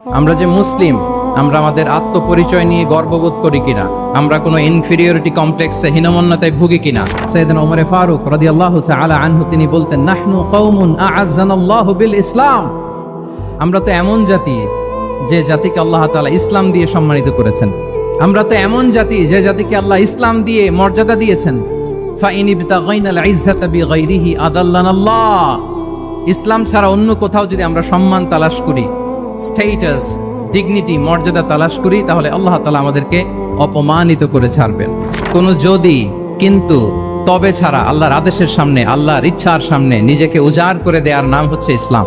আমরা যে মুসলিম, আমরা আমাদের আত্মপরিচয় নিয়ে গর্ববোধ করি কিনা, আমরা কোনো ইনফিরিয়রিটি কমপ্লেক্সে হীনমন্যতায় ভুগি কিনা। সাইয়েদনা ওমর ফারুক রাদিয়াল্লাহু তাআলা আনহু তিনি বলতেন, নাহনু কওমুন আ'আজ্জানাল্লাহু বিল ইসলাম। আমরা তো এমন জাতি যে জাতিকে আল্লাহ তাআলা ইসলাম দিয়ে সম্মানিত করেছেন। আমরা তো এমন জাতি যে জাতিকে আল্লাহ ইসলাম দিয়ে মর্যাদা দিয়েছেন। ফাইন ইবতাগাইনাল ইজ্জাতা বিগাইরিহি আদাল্লানাল্লাহ। ইসলাম ছাড়া অন্য কোথাও যদি আমরা সম্মান তালাশ করি, স্ট্যাটাস, ডিগনিটি, মর্যাদা তালাশ করি, তাহলে আল্লাহ তাআলা আমাদেরকে অপমানিত করে ছাড়বেন। কোনো যদি, কিন্তু, তবে ছাড়া আল্লাহর আদেশের সামনে, আল্লাহর ইচ্ছার সামনে নিজেকে উজাড় করে দেওয়ার নাম হচ্ছে ইসলাম।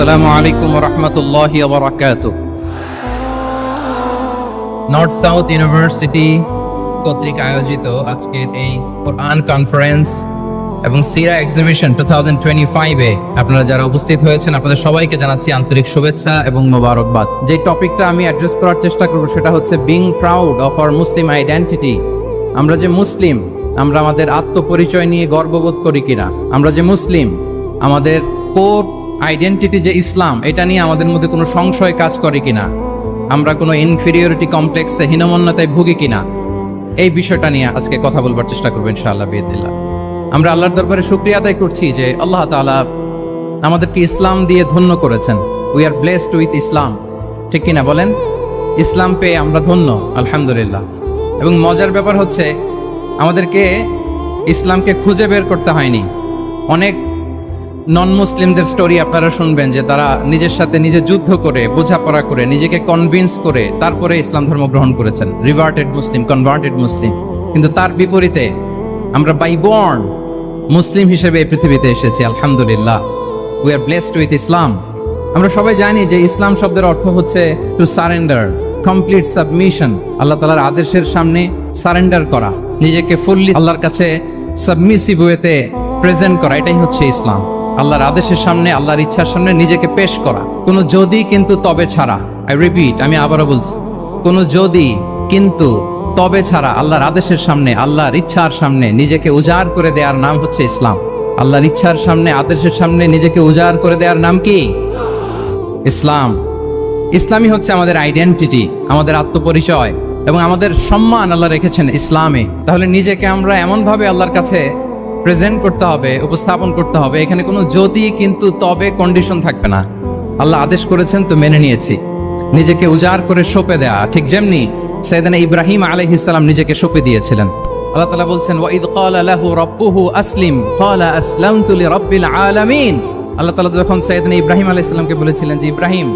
আসসালামু আলাইকুম ওয়া রাহমাতুল্লাহি ওয়া বারাকাতুহু। নর্থ সাউথ ইউনিভার্সিটি কর্তৃক আয়োজিত আজকের এই কোরআন কনফারেন্স এবং সিরা এক্সিবিশন 2025-এ আপনারা যারা উপস্থিত হয়েছেন, আপনাদের সবাইকে জানাচ্ছি আন্তরিক শুভেচ্ছা এবং মোবারকবাদ। যে টপিকটা আমি অ্যাড্রেস করার চেষ্টা করব সেটা হচ্ছে being proud of our Muslim identity. আমরা যে মুসলিম, আমরা আমাদের আত্মপরিচয় নিয়ে গর্ববোধ করি কিনা। আমরা যে মুসলিম, আমাদের কোর আইডেন্টিটি যে ইসলাম, এটা নিয়ে আমাদের মধ্যে কোনো সংশয় কাজ করে কিনা, আমরা কোনো ইনফিরিয়রিটি কমপ্লেক্সে হীনমন্যতায় ভুগি কিনা, এই বিষয়টা নিয়ে আজকে কথা বলবার চেষ্টা করবো ইনশাআল্লাহ বিইذনিল্লাহ। আমরা আল্লাহর দরবারে শুকরিয়া আদায় করছি যে আল্লাহ তাআলা আমাদেরকে ইসলাম দিয়ে ধন্য করেছেন। উই আর ব্লেসড উইথ ইসলাম, ঠিক কিনা বলেন? ইসলাম পেয়ে আমরা ধন্য, আলহামদুলিল্লাহ। এবং মজার ব্যাপার হচ্ছে আমাদেরকে ইসলামকে খুঁজে বের করতে হয়নি। অনেক নন মুসলিমদের স্টোরি আপনারা শুনবেন যে তারা নিজের সাথে নিজে যুদ্ধ করে, বোঝাপড়া করে, নিজেকে কনভিন্স করে তারপরে ইসলাম ধর্ম গ্রহণ করেছেন, রিভার্টেড মুসলিম, কনভার্টেড মুসলিম। কিন্তু তার বিপরীতে আমরা বাই বর্ন মুসলিম হিসেবে এই পৃথিবীতে এসেছি, আলহামদুলিল্লাহ। উই আর ব্লেসড উইথ ইসলাম। আমরা সবাই জানি যে ইসলাম শব্দের অর্থ হচ্ছে টু সারেন্ডার, কমপ্লিট সাবমিশন। আল্লাহ তাআলার আদেশের সামনে সারেন্ডার করা, নিজেকে ফুললি আল্লাহর কাছে সাবমিসিভ ওয়েতে প্রেজেন্ট করা, এটাই হচ্ছে ইসলাম। আল্লাহর আদেশের সামনে, আল্লাহর ইচ্ছার সামনে নিজেকে পেশ করা। কোনো যদি, কিন্তু, তবে ছাড়া, আই রিপিট, আমি আবারও বলছি, কোনো যদি, কিন্তু, তবে ছাড়া আল্লাহর আদেশের সামনে, আল্লাহর ইচ্ছার সামনে নিজেকে উজাড় করে দেওয়ার নাম হচ্ছে ইসলাম। আল্লাহর ইচ্ছার সামনে, আদেশের সামনে নিজেকে উজাড় করে দেওয়ার নাম কি? ইসলাম। ইসলামই হচ্ছে আমাদের আইডেন্টিটি, আমাদের আত্মপরিচয় এবং আমাদের সম্মান আল্লাহ রেখেছেন ইসলামে। তাহলে নিজেকে আমরা এমনভাবে আল্লাহর কাছে প্রেজেন্ট করতে হবে, উপস্থাপন করতে হবে, এখানে কোনো যদি, কিন্তু, তবে কন্ডিশন থাকবে না। আল্লাহ আদেশ করেছেন তো মেনে নিয়েছি। নিজেকে উজাড় করে সঁপে দেয়া, ঠিক যেমনি সাইয়েদনা ইব্রাহিম আলাইহিস সালাম নিজেকে সঁপে দিয়েছিলেন। আল্লাহ তাআলা বলছেন, ওয়া ইয ক্বালা লাহু রাব্বুহু আসলিম ক্বালা আসলামতু লিরাব্বিল আলামিন। আল্লাহ তাআলা যখন সাইয়েদনা ইব্রাহিম আলাইহিস সালামকে বলেছিলেন যে ইব্রাহিম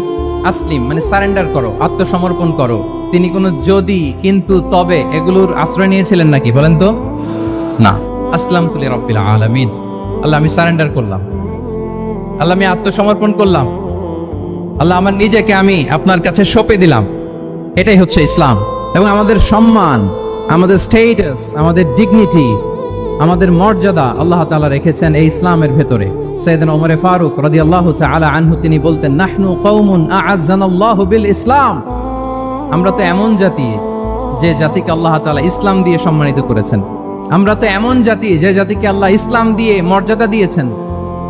আসলিম, মানে সারেন্ডার করো, আত্মসমর্পণ করো, তিনি কোনো যদি, কিন্তু, তবে এগুলোর আশ্রয় নিয়েছিলেন নাকি? বলেন তো না। আসলামতু লিরাব্বিল আলামিন, আল্লাহ আমি সারেন্ডার করলাম, আল্লাহ আমি আত্মসমর্পণ করলাম, আল্লাহ আমার নিজেকে আমি আপনার কাছে সঁপে দিলাম। এটাই হচ্ছে ইসলাম। এবং আমাদের সম্মান, আমাদের স্ট্যাটাস, আমাদের ডিগনিটি, আমাদের মর্যাদা আল্লাহ তাআলা রেখেছেন এই ইসলামের ভেতরে। সাইয়েদনা ওমর ফারুক রাদিয়াল্লাহু তাআলা আনহু তিনি বলতেন, নাহনু কওমুন আ'আজ্জানাল্লাহু বিল ইসলাম। আমরা তো এমন জাতি যে জাতিকে আল্লাহ তাআলা ইসলাম দিয়ে সম্মানিত করেছেন। আমরা তো এমন জাতি যে জাতিকে আল্লাহ ইসলাম দিয়ে মর্যাদা দিয়েছেন।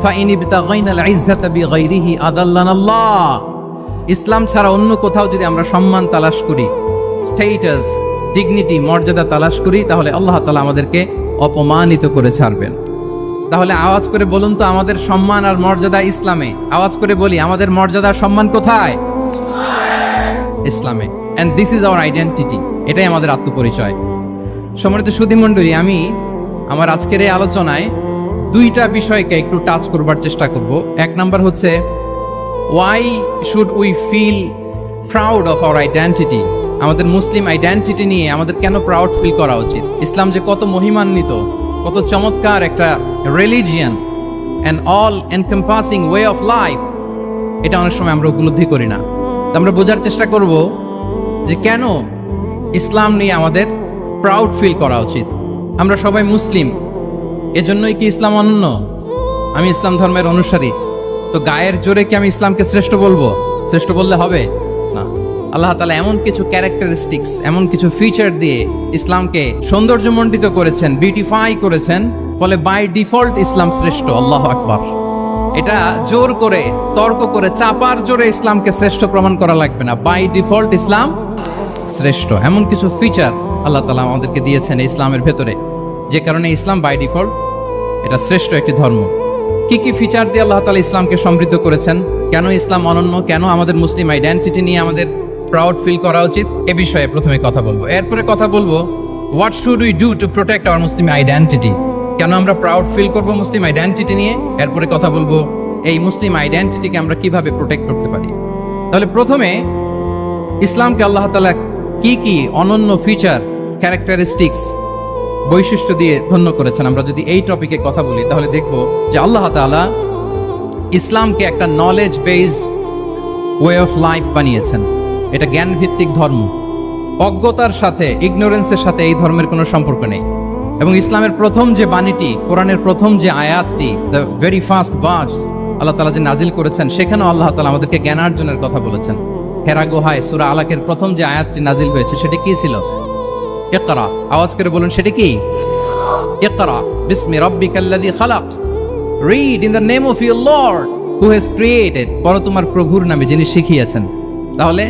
ফাইন ইবতাগাইনাল ইজ্জাতা বিগাইরিহি আদাল্লানাল্লাহ। ইসলাম ছাড়া অন্য কোথাও যদি আমরা সম্মান তালাশ করি, স্ট্যাটাস, ডিগনিটি, মর্যাদা তালাশ করি, তাহলে আল্লাহ তাআলা আমাদেরকে অপমানিত করে ছাড়বেন। তাহলে আওয়াজ করে বলুন তো, আমাদের সম্মান আর মর্যাদা ইসলামে। আওয়াজ করে বলি, আমাদের মর্যাদা সম্মান কোথায়? ইসলামে। And this is our identity. এটাই আমাদের আত্মপরিচয়। সম্মানিত সুধী মণ্ডলী, আমি আমার আজকের এই আলোচনায় দুইটা বিষয়কে একটু টাচ করবার চেষ্টা করব। এক নাম্বার হচ্ছে, why should we feel proud of our identity. আমাদের মুসলিম আইডেন্টিটি নিয়ে আমাদের কেন প্রাউড ফিল করা উচিত? ইসলাম যে কত মহিমান্বিত, কত চমৎকার একটা religion and all encompassing way of life, এটা অনেক সময় আমরা উপলব্ধি করি না। তো আমরা বোঝার চেষ্টা করব যে কেন ইসলাম নিয়ে আমাদের প্রাউড ফিল করা উচিত। আমরা সবাই মুসলিম, এজন্যই কি ইসলাম অনন্য? আমি ইসলাম ধর্মের অনুসারী, তো গায়ের জোরে কি আমি ইসলামকে শ্রেষ্ঠ বলবো? শ্রেষ্ঠ বললে হবে না। আল্লাহ তাআলা এমন কিছু ক্যারেক্টারিস্টিক্স, এমন কিছু ফিচার দিয়ে ইসলামকে সৌন্দর্যমণ্ডিত করেছেন, বিউটিফাই করেছেন, ফলে বাই ডিফল্ট ইসলাম শ্রেষ্ঠ। আল্লাহু আকবার। এটা জোর করে, তর্ক করে, চাপার জোরে ইসলামকে শ্রেষ্ঠ প্রমাণ করা লাগবে না। বাই ডিফল্ট ইসলাম শ্রেষ্ঠ। এমন কিছু ফিচার আল্লাহ তাআলা আমাদেরকে দিয়েছেন ইসলামের ভেতরে, যে কারণে ইসলাম বাই ডিফল্ট এটা শ্রেষ্ঠ একটি ধর্ম। কি কি ফিচার দিয়ে আল্লাহ তাআলা ইসলামকে সমৃদ্ধ করেছেন, কেন ইসলাম অনন্য, কেন আমাদের মুসলিম আইডেন্টিটি নিয়ে আমাদের প্রাউড ফিল করা উচিত, এ বিষয়ে প্রথমে কথা বলবো। এরপরে কথা বলবো what should we do to protect our Muslim identity, কেন আমরা প্রাউড ফিল করব মুসলিম আইডেন্টিটি নিয়ে। এরপরে কথা বলবো এই মুসলিম আইডেন্টিটিকে আমরা কিভাবে প্রোটেক্ট করতে পারি। তাহলে প্রথমে ইসলামকে আল্লাহ তাআলা কি কি অনন্য ফিচার, ক্যারেক্টারিস্টিক্স, বৈশিষ্ট্য দিয়ে ধন্য করেছেন। আমরা যদি এই টপিকে কথা বলি তাহলে দেখব যে আল্লাহ তাআলা ইসলামকে একটা knowledge based way of life বানিয়েছেন। এটা জ্ঞান ভিত্তিক ধর্ম। অজ্ঞতার সাথে, ইগনোরেন্সের সাথে এই ধর্মের কোনো সম্পর্ক নেই। এবং ইসলামের প্রথম যে বাণীটি, কোরআনের প্রথম যে আয়াতটি, দ্য ভেরি ফার্স্ট ভার্স আল্লাহ তাআলা যে নাজিল করেছেন, সেখানেও আল্লাহ তাআলা আমাদেরকে জ্ঞানার্জনের কথা বলেছেন। হেরা গুহায় সূরা আলাকের প্রথম যে আয়াতটি নাজিল হয়েছে সেটা কি ছিল? ইকরা। আওয়াজ করে বলুন, সেটা কি? ইকরা বিসমি রাব্বিকাল্লাযী খালাক, read in the name of your lord who has created, পড়ো তোমার প্রভুর নামে যিনি শিখিয়েছেন। তাহলে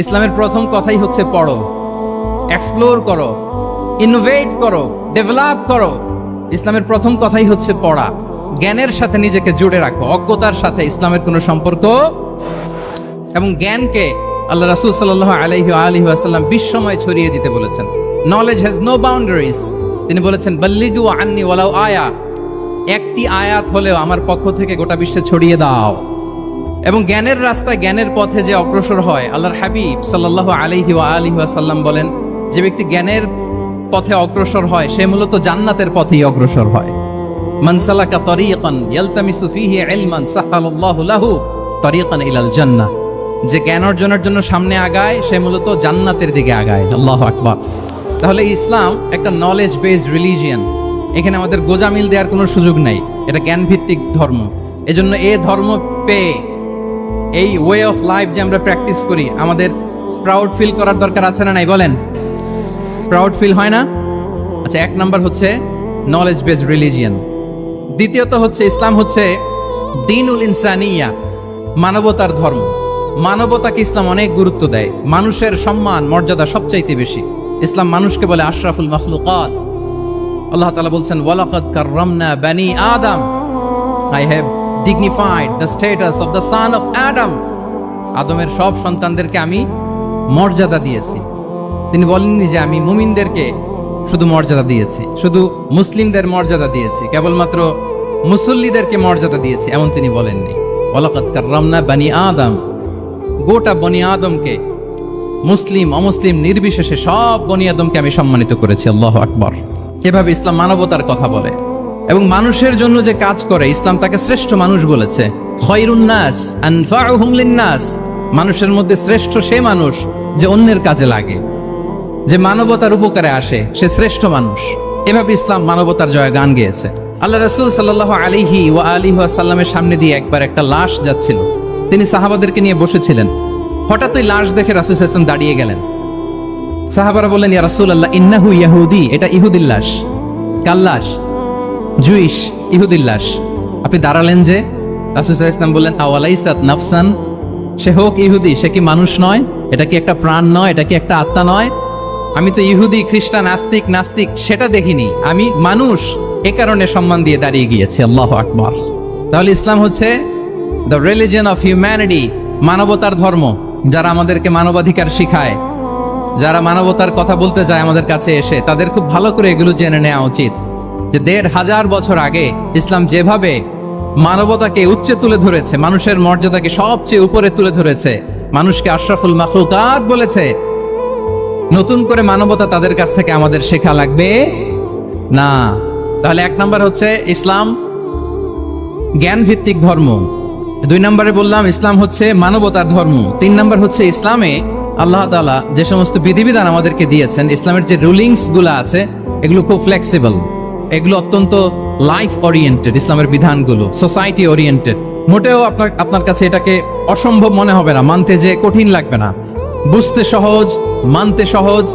ইসলামের প্রথম কথাই হচ্ছে পড়ো, এক্সপ্লোর করো, ইনোভেট করো, ডেভেলপ করো। ইসলামের প্রথম কথাই হচ্ছে পড়া। জ্ঞানের সাথে নিজেকে জুড়ে রাখো, অজ্ঞতার সাথে ইসলামের কোনো সম্পর্ক। এবং জ্ঞানকে আল্লাহ রাসূল সাল্লাল্লাহু আলাইহি ওয়া আলিহি ওয়াসাল্লাম বিশ্বময় ছড়িয়ে দিতে বলেছেন। Knowledge has no boundaries. তিনি বলেছেন বাল্লিগু আন্নি ওয়ালাউ আয়া, একটি আয়াত হলেও আমার পক্ষ থেকে গোটা বিশ্বে ছড়িয়ে দাও। এবং জ্ঞানের রাস্তায়, জ্ঞানের পথে যে অগ্রসর হয়, আল্লাহর হাবিব সাল্লাল্লাহু আলাইহি ওয়া আলিহি ওয়াসাল্লাম বলেন, যে ব্যক্তি জ্ঞানের পথে অগ্রসর হয় সে মূলত জান্নাতের পথেই অগ্রসর হয়। মান সালাকা তরিকান ইয়ালতামিসু ফীহি ইলমান সাহালাল্লাহু লাহু তরিকান ইলাল জান্নাহ, যে জ্ঞান অর্জনের জন্য সামনে আগায় সে মূলত জান্নাতের দিকে আগায়। আল্লাহু আকবার। তাহলে ইসলাম একটা নলেজ বেসড রিলিজিয়ান। এখানে আমাদের গোজামিল দেওয়ার কোনো সুযোগ নাই। এটা জ্ঞান ভিত্তিক ধর্ম। এজন্য এই ধর্ম পেয়ে এই ওয়ে অফ লাইফ যে আমরা প্র্যাকটিস করি, আমাদের প্রাউড ফিল করার দরকার আছে না নাই? বলেন, প্রাউড ফিল হয় না? আচ্ছা, এক নাম্বার হচ্ছে নলেজ বেসড রিলিজিয়ান। দ্বিতীয়ত হচ্ছে ইসলাম হচ্ছে দ্বীনুল ইনসানিয়া, মানবতার ধর্ম। মানবতাকে ইসলাম অনেক গুরুত্ব দেয়। মানুষের সম্মান, মর্যাদা সবচাইতে বেশি। ইসলাম মানুষকে বলে আশরাফুল মাখলুকাত। আল্লাহ তাআলা বলছেন ওয়ালাকাদ কাররামনা বানি আদম, I have dignified the status of the son of Adam. আদমের সব সন্তানদেরকে আমি মর্যাদা দিয়েছি। তিনি বলেননি যে আমি মুমিনদেরকে শুধু মর্যাদা দিয়েছি, শুধু মুসলিমদের মর্যাদা দিয়েছি, কেবলমাত্র মুসল্লিদেরকে মর্যাদা দিয়েছি, এমন তিনি বলেননি। ওয়ালাকাদ কাররামনা বানি আদম, গোটা বনি আদমকে, মুসলিম অমুসলিম নির্বিশেষে সব বনি আদমকে আমি সম্মানিত করেছি। আল্লাহু আকবার। এভাবে ইসলাম মানবতার কথা বলে এবং মানুষের জন্য যে কাজ করে, ইসলাম তাকে শ্রেষ্ঠ মানুষ বলেছে। খায়রুন নাস আনফাউহুম লিন-নাস, মানুষের মধ্যে শ্রেষ্ঠ সে মানুষ যে অন্যের কাজে লাগে, যে মানবতার উপকারে আসে, সে শ্রেষ্ঠ মানুষ। এভাবে ইসলাম মানবতার জয়গান গেয়েছে। আল্লাহ রাসূল সাল্লাল্লাহু আলাইহি ওয়া আলিহি ওয়াসাল্লামের সামনে দিয়ে একবার একটা লাশ যাচ্ছিল। তিনি সাহাবাদেরকে নিয়ে বসেছিলেন। হঠাৎ ওই লাশ দেখে রাসূল সাল্লাল্লাহু আলাইহি ওয়াসাল্লাম দাঁড়িয়ে গেলেন। সাহাবারা বললেন, ইয়া রাসূলুল্লাহ, ইন্নাহু ইয়াহুদি, এটা ইহুদির লাশ। কার লাশ? জুইশ, ইহুদির লাশ। আপনি দাঁড়ালেন যে? রাসূল সাল্লাল্লাহু আলাইহি ওয়াসাল্লাম বললেন, আওয়ালাইসাত নাফসান, সে হোক ইহুদি, সে কি মানুষ নয়? এটা কি একটা প্রাণ নয়? এটা কি একটা আত্মা নয়? আমি তো ইহুদি, খ্রিস্টান, আস্তিক, নাস্তিক সেটা দেখিনি, আমি মানুষ, এ কারণে সম্মান দিয়ে দাঁড়িয়ে গিয়েছি। আল্লাহু আকবার। তাহলে ইসলাম হচ্ছে দ্য রিলিজিয়ন অফ হিউম্যানিটি, মানবতার ধর্ম। যারা আমাদেরকে মানবাধিকার শিখায়, যারা মানবতার কথা বলতে যায় আমাদের কাছে এসে, তাদের খুব ভালো করে এগুলো জেনে নেওয়া উচিত যে ১৫০০ বছর আগে ইসলাম যেভাবে মানবতাকে উচ্চে তুলে ধরেছে, মানুষের মর্যাদাকে সবচেয়ে উপরে তুলে ধরেছে, মানুষকে আশরাফুল মাখলুকাত বলেছে, নতুন করে মানবতা তাদের কাছ থেকে আমাদের শেখা লাগবে না। তাহলে 1 নাম্বার হচ্ছে ইসলাম জ্ঞান ভিত্তিক ধর্ম, 2 নম্বরে বললাম ইসলাম হচ্ছে মানবতার ধর্ম, 3 নাম্বার হচ্ছে ইসলামে আল্লাহ তাআলা যে সমস্ত বিধিবিধান আমাদেরকে দিয়েছেন, ইসলামের যে রুলিংস গুলো আছে এগুলো খুব ফ্লেক্সিবল, এগুলো অত্যন্ত লাইফ ওরিয়েন্টেড, ইসলামের বিধানগুলো সোসাইটি ওরিয়েন্টেড। মোটেও আপনার কাছে এটাকে অসম্ভব মনে হবে না, মানতে যে কঠিন লাগবে না, বুঝতে সহজ, মানতে সহজ,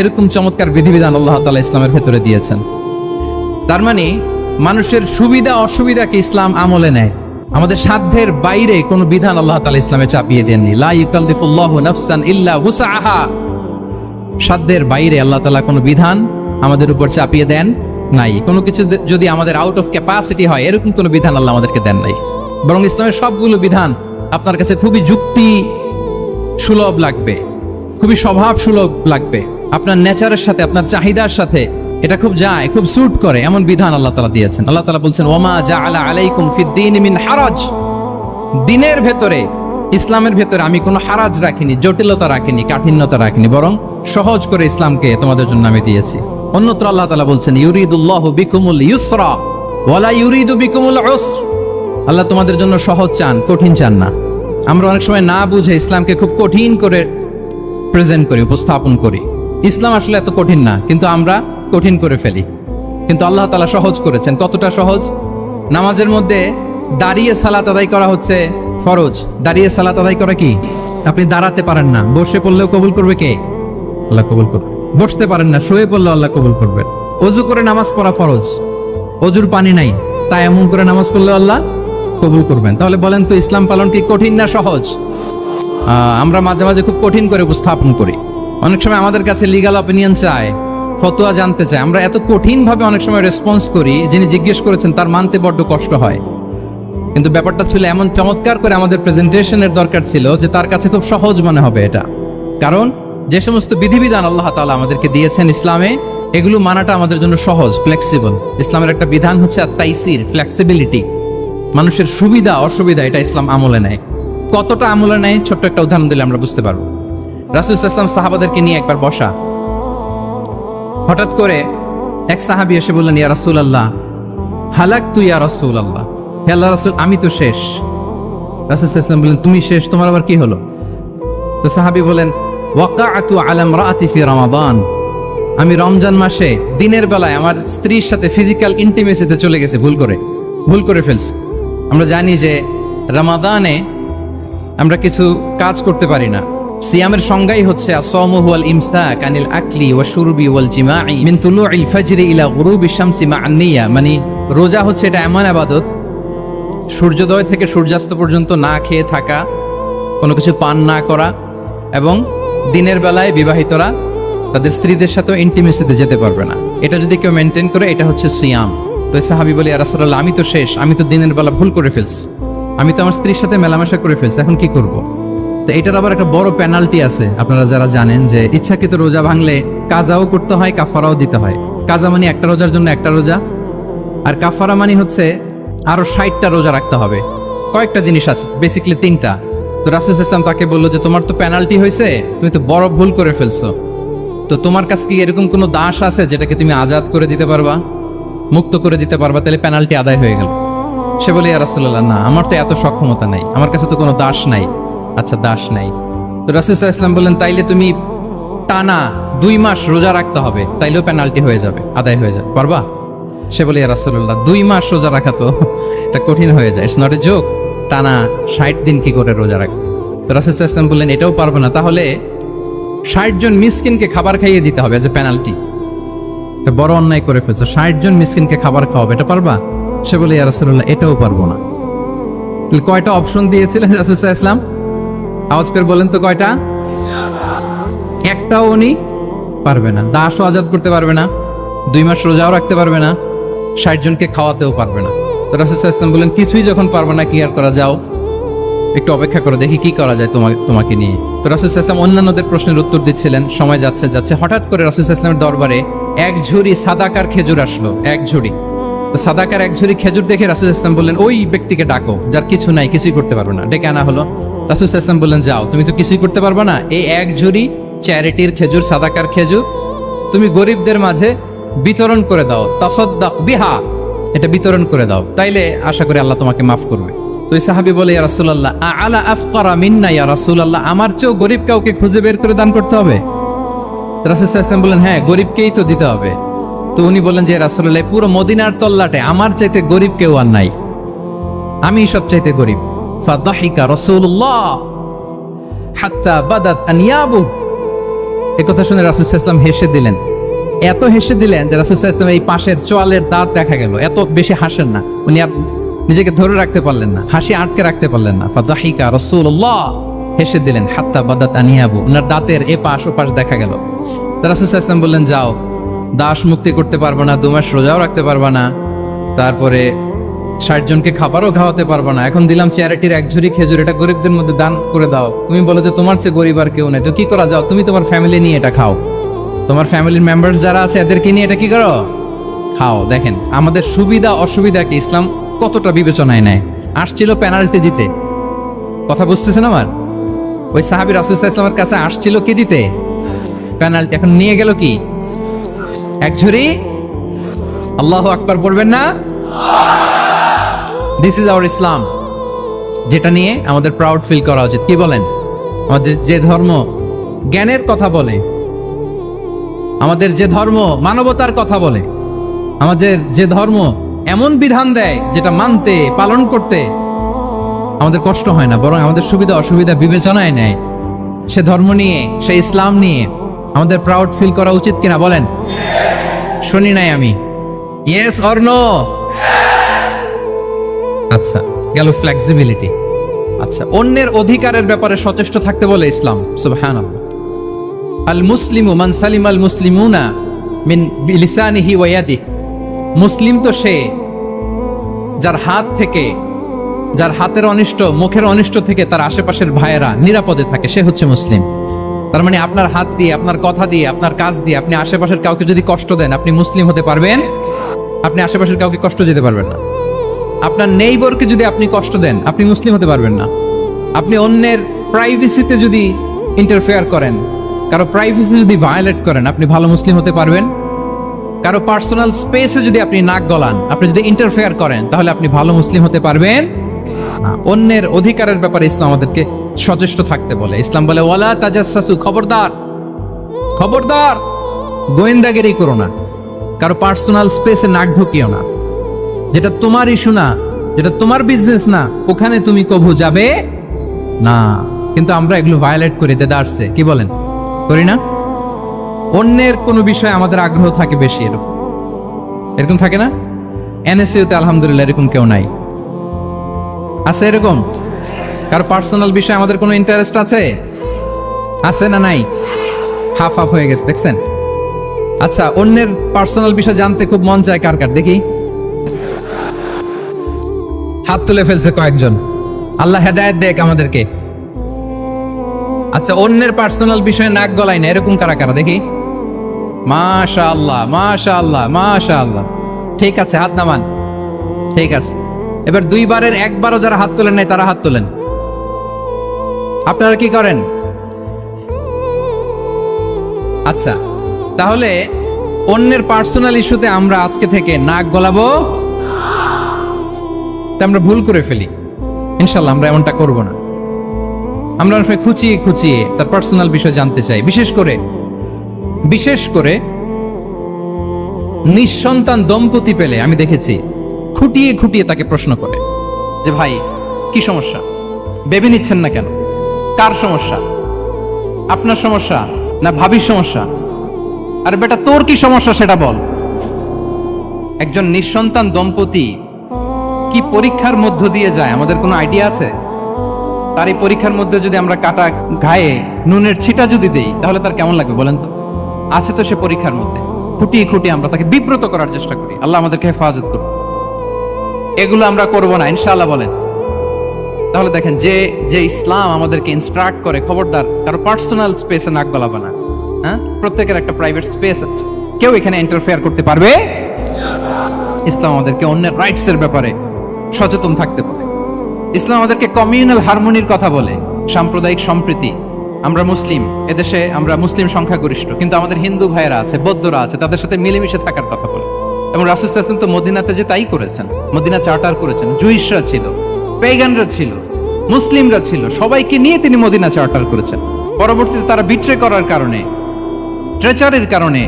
এরকম চমৎকার বিধিবিধান আল্লাহ তাআলা ইসলামের ভেতরে দিয়েছেন। তার মানে মানুষের সুবিধা অসুবিধাকে ইসলাম আমলে নেয়, আমাদের সাধ্যের বাইরে কোনো বিধান আল্লাহ তাআলা ইসলামে চাপিয়ে দেননি। লা ইউকাল্লিফুল্লাহু নাফসান ইল্লা উসআহা, সাধ্যের বাইরে আল্লাহ তাআলা কোনো বিধান আমাদের উপর চাপিয়ে দেন নাই। কোনো কিছু যদি আমাদের আউট অফ ক্যাপাসিটি হয়, এরকম কোনো বিধান আল্লাহ আমাদেরকে দেন নাই। বরং ইসলামের সবগুলো বিধান আপনার কাছে খুবই যুক্তি সুলভ লাগবে, খুবই স্বভাব সুলভ লাগবে, আপনার নেচারের সাথে, আপনার চাহিদার সাথে এটা খুব যায়, খুব স্যুট করে, এমন বিধান আল্লাহ তাআলা দিয়েছেন। আল্লাহ তাআলা বলছেন ওয়ামা জাআলা আলাইকুম ফিদ-দীন মিন হারাজ, দিনের ভেতরে, ইসলামের ভেতরে আমি কোনো হারাজ রাখিনি, জটিলতা রাখিনি, কাঠিন্যতা রাখিনি, বরং সহজ করে ইসলামকে তোমাদের জন্য আমি দিয়েছি। অন্যত্র আল্লাহ তাআলা বলছেন ইউরিদুল্লাহু বিকুমুল ইউসরা ওয়ালা ইউরিদু বিকুমুল উসর, আল্লাহ তোমাদের জন্য সহজ চান, কঠিন চান না। আমরা অনেক সময় না বুঝে ইসলামকে খুব কঠিন করে প্রেজেন্ট করি, উপস্থাপন করি। ইসলাম আসলে এত কঠিন না, কিন্তু আমরা কঠিন করে ফেলি। কিন্তু আল্লাহ তাআলা সহজ করেছেন। কতটা সহজ? নামাজের মধ্যে দাঁড়িয়ে সালাত আদায় করা হচ্ছে ফরজ। দাঁড়িয়ে সালাত আদায় করা কি? আপনি দাঁড়াতে পারেন না, বসে পড়লেও কবুল করবে কে? আল্লাহ কবুল করবে। বসতে পারেন না, শুয়ে পড়লেও আল্লাহ কবুল করবে। ওযু করে নামাজ পড়া ফরজ, ওযুর পানি নাই, তাই এমন করে নামাজ পড়লেও আল্লাহ কবুল করবেন। তাহলে বলেন তো ইসলাম পালন কি কঠিন না সহজ? আমরা মাঝে মাঝে খুব কঠিন করে উপস্থাপন করি। অনেক সময় আমাদের কাছে লিগ্যাল অপিনিয়ন চায়, ফতোয়া জানতে চায়, আমরা এত কঠিন ভাবে অনেক সময় রেসপন্স করি, যিনি জিজ্ঞেস করেছেন তার মানতে বড্ড কষ্ট হয়। কিন্তু ব্যাপারটা ছিল এমন চমৎকার করে আমাদের প্রেজেন্টেশনের দরকার ছিল যে তার কাছে খুব সহজ মনে হবে এটা। কারণ যে সমস্ত বিধিবিধান আল্লাহ তাআলা আমাদেরকে দিয়েছেন ইসলামে, এগুলো মানাটা আমাদের জন্য সহজ, ফ্লেক্সিবল। ইসলামের একটা বিধান হচ্ছে আত-তাইসির, ফ্লেক্সিবিলিটি, মানুষের সুবিধা অসুবিধা এটা ইসলাম আমলে নেয়। কতটা আমলে নেয় ছোট্ট একটা উদাহরণ দিলে আমরা বুঝতে পারবো। রাসূল সাল্লাল্লাহু আলাইহি ওয়াসাল্লাম সাহাবাদেরকে নিয়ে একবার বসা, হঠাৎ করে এক সাহাবী এসে বললেন ইয়া রাসূলুল্লাহ হালাকতু ইয়া রাসূলুল্লাহ, হে আল্লাহর রাসূল আমি তো শেষ। রাসূল সাল্লাল্লাহু আলাইহি ওয়াসাল্লাম বললেন তুমি শেষ, তোমার আবার কি হলো? তো সাহাবী বলেন ওয়াকাআতু আলা ইমরাআতি ফি রমাদান, আমি রমজান মাসে দিনের বেলায় আমার স্ত্রীর সাথে ফিজিক্যাল ইন্টিমেসিতে চলে গেছে, ভুল করে ফেলছি। আমরা জানি যে রমাদানে আমরা কিছু কাজ করতে পারি না। সিয়ামের সংজ্ঞাই হচ্ছে আসসামু ওয়াল ইমসাক আনিল আকলি ওয়া শুরবি ওয়াল জিমাই মিন তুলুইল ফাজরি ইলা গুরুবি শামসি মা'আন নিয়া, মানে রোজা হচ্ছে এটা এমন ইবাদত, সূর্যোদয় থেকে সূর্যাস্ত পর্যন্ত না খেয়ে থাকা, কোনো কিছু পান না করা, এবং দিনের বেলায় বিবাহিতরা তাদের স্ত্রীদের সাথে ইন্টিমেসিতে যেতে পারবে না। এটা যদি কেউ মেনটেন করে এটা হচ্ছে সিয়াম। তো সাহাবী বলে ইয়া রাসূলুল্লাহ আমি তো শেষ, আমি তো দিনের বেলা ভুল করে ফেলছি, আমি তো আমার স্ত্রীর সাথে মেলামেশা করে ফেলছি, এখন কি করব? তো এটার আবার একটা বড় পেনাল্টি আছে, আপনারা যারা জানেন যে ইচ্ছাকৃত রোজা ভাঙলে কাজাও করতে হয়, কাফারাও দিতে হয়। কাজা মানে একটা রোজার জন্য একটা রোজা, আর কাফারা মানে হচ্ছে আরো 60টা রোজা রাখতে হবে। কয়েকটা জিনিস আছে, বেসিক্যালি 3টা। তো রাসূল সাল্লাল্লাহু আলাইহি ওয়াসাল্লাম তাকে বললো যে তোমার তো পেনাল্টি হয়েছে, তুমি তো বড় ভুল করে ফেলছো, তো তোমার কাছে কি এরকম কোনো দাস আছে যেটাকে তুমি আজাদ করে দিতে পারবা, মুক্ত করে দিতে পারবা, তাহলে পেনাল্টি আদায় হয়ে গেল। সে বলে ইয়া রাসূলুল্লাহ না, আমার তো এত সক্ষমতা নাই, আমার কাছে তো কোনো দাস নাই। আচ্ছা দাস নাই, তো রাসূল সাল্লাল্লাহু আলাইহি ওয়াসাল্লাম বললেন তাইলে তুমি টানা 2 মাস রোজা রাখতে হবে, তাইলেও পেনাল্টি হয়ে যাবে, আদায় হয়ে যাবে, পারবা? সে বলে ইয়া রাসূলুল্লাহ 2 মাস রোজা রাখা তো এটা কঠিন হয়ে যায়, ইটস নট এ জোক, টানা 60 দিন কি করে রোজা রাখবে? তো রাসূল সাল্লাল্লাহু আলাইহি ওয়াসাল্লাম বললেন এটাও পারবো না, তাহলে 60 জন মিসকিনকে খাবার খাইয়ে দিতে হবে এজ এ পেনাল্টি। এটা বড় অন্যায় করে ফেলছো, 60 জন মিসকিনকে খাবার খাওয়াবে, এটা পারবা? সে বলে ইয়া রাসূলুল্লাহ এটাও পারবো না। তাহলে কয়টা অপশন দিয়েছিলেন রাসূল সাল্লাল্লাহু আলাইহি ওয়াসাল্লাম? আওয়াজ করে বলেন তো কয়টা? একটাও উনি পারবে না, দাসও আজাদ করতে পারবে না, 2 মাস রোজাও রাখতে পারবে না, 60 জনকে খাওয়াতেও পারবে না। তো রাসূল সাল্লাল্লাহু আলাইহি ওয়াসাল্লাম বলেন কিছুই যখন পারবে না, কি আর করা, যাও একটু অপেক্ষা করো, দেখি কি করা যায় তোমাকে নিয়ে। তো রাসূল সাল্লাল্লাহু আলাইহি ওয়াসাল্লাম অন্যান্যদের প্রশ্নের উত্তর দিচ্ছিলেন, সময় যাচ্ছে, হঠাৎ করে রাসূল সাল্লাল্লাহু আলাইহি ওয়াসাল্লামের দরবারে এক ঝুড়ি সাদাকার খেজুর আসলো, এক ঝুড়ি। তো সাদাকার এক ঝুড়ি খেজুর দেখে রাসূল সাল্লাল্লাহু আলাইহি ওয়াসাল্লাম বললেন ওই ব্যক্তিকে ডাকো যার কিছু নাই, কিছুই করতে পারবে না। ডেকে আনা হলো। রাসূল সাল্লাল্লাহু আলাইহি ওয়াসাল্লাম বললেন যাও, তুমি তো কিছুই করতে পারবে না, এই এক ঝুড়ি চ্যারিটির খেজুর, সাদাকার খেজুর, তুমি গরিবদের মাঝে বিতরণ করে দাও, তাসাদ্দাক বিহা, এটা বিতরণ করে দাও, তাইলে আশা করি আল্লাহ তোমাকে মাফ করবে। তো এই সাহাবী বলে, ইয়া রাসূলুল্লাহ আলা আফকারা মিন্না ইয়া রাসূলুল্লাহ, আমার চেয়েও গরিব কাউকে খুঁজে বের করে দান করতে হবে? রাসূল সাল্লাল্লাহু আলাইহি ওয়াসাল্লাম বললেন, হ্যাঁ, গরিবকেই তো দিতে হবে। তো উনি বললেন যে রাসূলুল্লাহ, পুরো মদিনার তল্লাটে আমার চাইতে গরিব কেউ আর নাই, আমি সবচাইতে গরিব। ফাদাহিকা রাসূলুল্লাহ হাত্তা বাদাত আনিয়াবু, এই কথা শুনে রাসূল সাল্লাল্লাহু আলাইহি ওয়াসাল্লাম হেসে দিলেন। এত হেসে দিলেন যে রাসূল সাল্লাল্লাহু আলাইহি ওয়াসাল্লাম এই পাশের চোয়ালের দাঁত দেখা গেল। এত বেশি হাসেন না উনি, নিজেকে ধরে রাখতে পারলেন না, হাসি আটকে রাখতে পারলেন না। ফাদাহিকা রাসূলুল্লাহ, হেসে দিলেন। হাত্তা বাদাত আনিয়াবু, ওনার দাঁতের এপাশ ওপাশ দেখা গেল। তো রাসূল সাল্লাল্লাহু আলাইহি ওয়াসাল্লাম বললেন, যাও, দাস মুক্তি করতে পারবো না, 2 মাস রোজাও রাখতে পারবা না, তারপরে 60 জনকে খাবারও খাওয়াতে পারবো না, এখন দিলাম চ্যারিটির 1 ঝুড়ি খেজুর, এটা গরিবদের মধ্যে দান করে দাও। তুমি বলো যে তোমার চেয়ে গরিব আর কেউ নেই, তো কি করা, যাও তুমি তোমার ফ্যামিলি নিয়ে এটা খাও, তোমার ফ্যামিলির মেম্বার্স যারা আছে এদেরকে নিয়ে এটা কি করো, খাও। দেখেন আমাদের সুবিধা অসুবিধাকে ইসলাম কতটা বিবেচনায় নেয়। আসছিল পেনাল্টি দিতে, কথা বুঝতেছেন আমার? ওই সাহাবী রাসূল সাল্লাল্লাহু আলাইহি ওয়াসাল্লামের কাছে আসছিল কি দিতে, পেনাল্টি, এখন নিয়ে গেল কি 1 ঝুড়ি। আল্লাহু আকবার পড়বেন না? দিস ইজ আওয়ার ইসলাম, যেটা নিয়ে আমাদের প্রাউড ফিল করা উচিত। কি বলেন? আমাদের যে ধর্ম জ্ঞানের কথা বলে, আমাদের যে ধর্ম মানবতার কথা বলে, আমাদের যে ধর্ম এমন বিধান দেয় যেটা মানতে পালন করতে আমাদের কষ্ট হয় না, বরং আমাদের সুবিধা অসুবিধা বিবেচনায় নেয়, সে ধর্ম নিয়ে, সে ইসলাম নিয়ে আমাদের প্রাউড ফিল করা উচিত কিনা বলেন? শুনি নাই আমি, ইয়েস অর নো? আচ্ছা, গেল ফ্লেক্সিবিলিটি। আচ্ছা, অন্যের অধিকারের ব্যাপারে সচেষ্ট থাকতে বলে ইসলাম। সুবহানাল্লাহ। আল মুসলিমু মান সালিমাল মুসলিমুনা মিন বিলিসানিহি ওয়া ইয়াদিহি, মুসলিম তো সে যার হাত থেকে, যার হাতের অনিষ্ট, মুখের অনিষ্ট থেকে তার আশেপাশের ভাইয়েরা নিরাপদে থাকে, সে হচ্ছে মুসলিম। তার মানে আপনার হাত দিয়ে, আপনার কথা দিয়ে, আপনার কাজ দিয়ে আপনি আশেপাশের কাউকে যদি কষ্ট দেন, আপনি মুসলিম হতে পারবেন? আপনি আশেপাশের কাউকে কষ্ট দিতে পারবেন না। আপনার নেইবরকে যদি আপনি কষ্ট দেন, আপনি মুসলিম হতে পারবেন না। আপনি অন্যের প্রাইভেসিতে যদি ইন্টারফেয়ার করেন, কারো প্রাইভেসি যদি ভায়োলেট করেন, আপনি ভালো মুসলিম হতে পারবেন? কারো পার্সোনাল স্পেসে যদি আপনি নাক গলান, আপনি যদি ইন্টারফেয়ার করেন, তাহলে আপনি ভালো মুসলিম হতে পারবেন না। অন্যের অধিকারের ব্যাপারে ইসলাম আমাদেরকে সচেষ্ট থাকতে বলে। ইসলাম বলে, ওয়ালা তাজাসসু, খবরদার, খবরদার, গোয়েন্দাগিরি করো না, কারো পার্সোনাল স্পেসে নাক ঢুকিও না। যেটা তোমার ইস্যু না, যেটা তোমার বিজনেস না, ওখানে তুমি কভু যাবে না। কিন্তু আমরা এগুলো ভায়োলেট করি, দেদারসে, কি বলেন, করি না? অন্যের কোনো বিষয়ে আমাদের আগ্রহ থাকে বেশি, এরকম থাকে না? এনএসইউতে আলহামদুলিল্লাহ এরকম কেউ নাই, আছে এরকম? কারো পার্সোনাল বিষয়ে আমাদের কোনো ইন্টারেস্ট আছে? আছে না নাই? হাফ হাফ হয়ে গেছে, দেখছেন? আচ্ছা, অন্যের পার্সোনাল বিষয় জানতে খুব মন চায় কার কার, দেখি হাত তুলে ফেলছে কয়েকজন। আল্লাহ হেদায়েত দেখ আমাদেরকে। আচ্ছা, অন্যের পার্সোনাল বিষয়ে নাক গলায় না, এরকম কারা কারা, দেখি। মাশাআল্লাহ, মাশাআল্লাহ, মাশাআল্লাহ। ঠিক আছে, হাত নামান। ঠিক আছে, এবার 2 বারের 1 বারও যারা হাত তোলেন নাই তারা হাত তোলেন। আপনারা কি করেন? আচ্ছা, তাহলে অন্যের পার্সোনাল ইস্যুতে আমরা আজকে থেকে নাক গলাবো, আমরা ভুল করে ফেলি। ইনশাল্লাহ আমরা এমনটা করব না। আমরা অনেক খুঁচিয়ে খুঁচিয়ে তার পার্সোনাল বিষয় জানতে চাই। বিশেষ করে নিঃসন্তান দম্পতি পেলে আমি দেখেছি খুঁটিয়ে খুঁটিয়ে তাকে প্রশ্ন করে যে, ভাই কি সমস্যা, বেবি নিচ্ছেন না কেন, কার সমস্যা, আপনার সমস্যা না ভাবির সমস্যা? আরে বেটা, তোর কি সমস্যা সেটা বল। একজন নিঃসন্তান দম্পতি কি পরীক্ষার মধ্য দিয়ে যায় আমাদের কোনো আইডিয়া আছে? তার এই পরীক্ষার মধ্যে যদি আমরা কাটা ঘায়ে নুনের ছিটা যদি দেই, তাহলে তার কেমন লাগবে বলেন তো? আছে তো সে পরীক্ষার মধ্যে, খুঁটিয়ে খুঁটিয়ে আমরা তাকে বিব্রত করার চেষ্টা করি। আল্লাহ আমাদেরকে হেফাজত করুন। এগুলো আমরা করব না ইনশাআল্লাহ, বলেন। তাহলে দেখেন, যে ইসলাম আমাদেরকে ইনস্ট্রাক্ট করে, খবরদার কারো পার্সোনাল স্পেসে নাক গলাবে না। হ্যাঁ, প্রত্যেকের একটা প্রাইভেট স্পেস আছে, কেউ এখানে ইন্টারফেয়ার করতে পারবে। ইসলাম আমাদেরকে অন্যের রাইটস এর ব্যাপারে সচেতন থাকতে বলে। ইসলাম আমাদেরকে কমিউনাল হারমোনির কথা বলে, সাম্প্রদায়িক সম্প্রীতি। আমরা মুসলিম, এদেশে আমরা মুসলিম সংখ্যাগরিষ্ঠ, কিন্তু আমাদের হিন্দু ভাইয়েরা আছে, বৌদ্ধরা আছে, তাদের সাথে মিলেমিশে থাকার কথা বলে। এবং রাসূল সাল্লাল্লাহু আলাইহি ওয়াসাল্লাম তো মদিনাতে যে তাই করেছেন, মদিনা চার্টার করেছেন। জুইশরা ছিল, পেগানরা ছিল, মুসলিমরা ছিল, সবাইকে নিয়ে তিনি মদিনা চার্টার করেছেন। পরবর্তীতে তারা বিট্রে করার কারণে, ট্রেচারের কারণে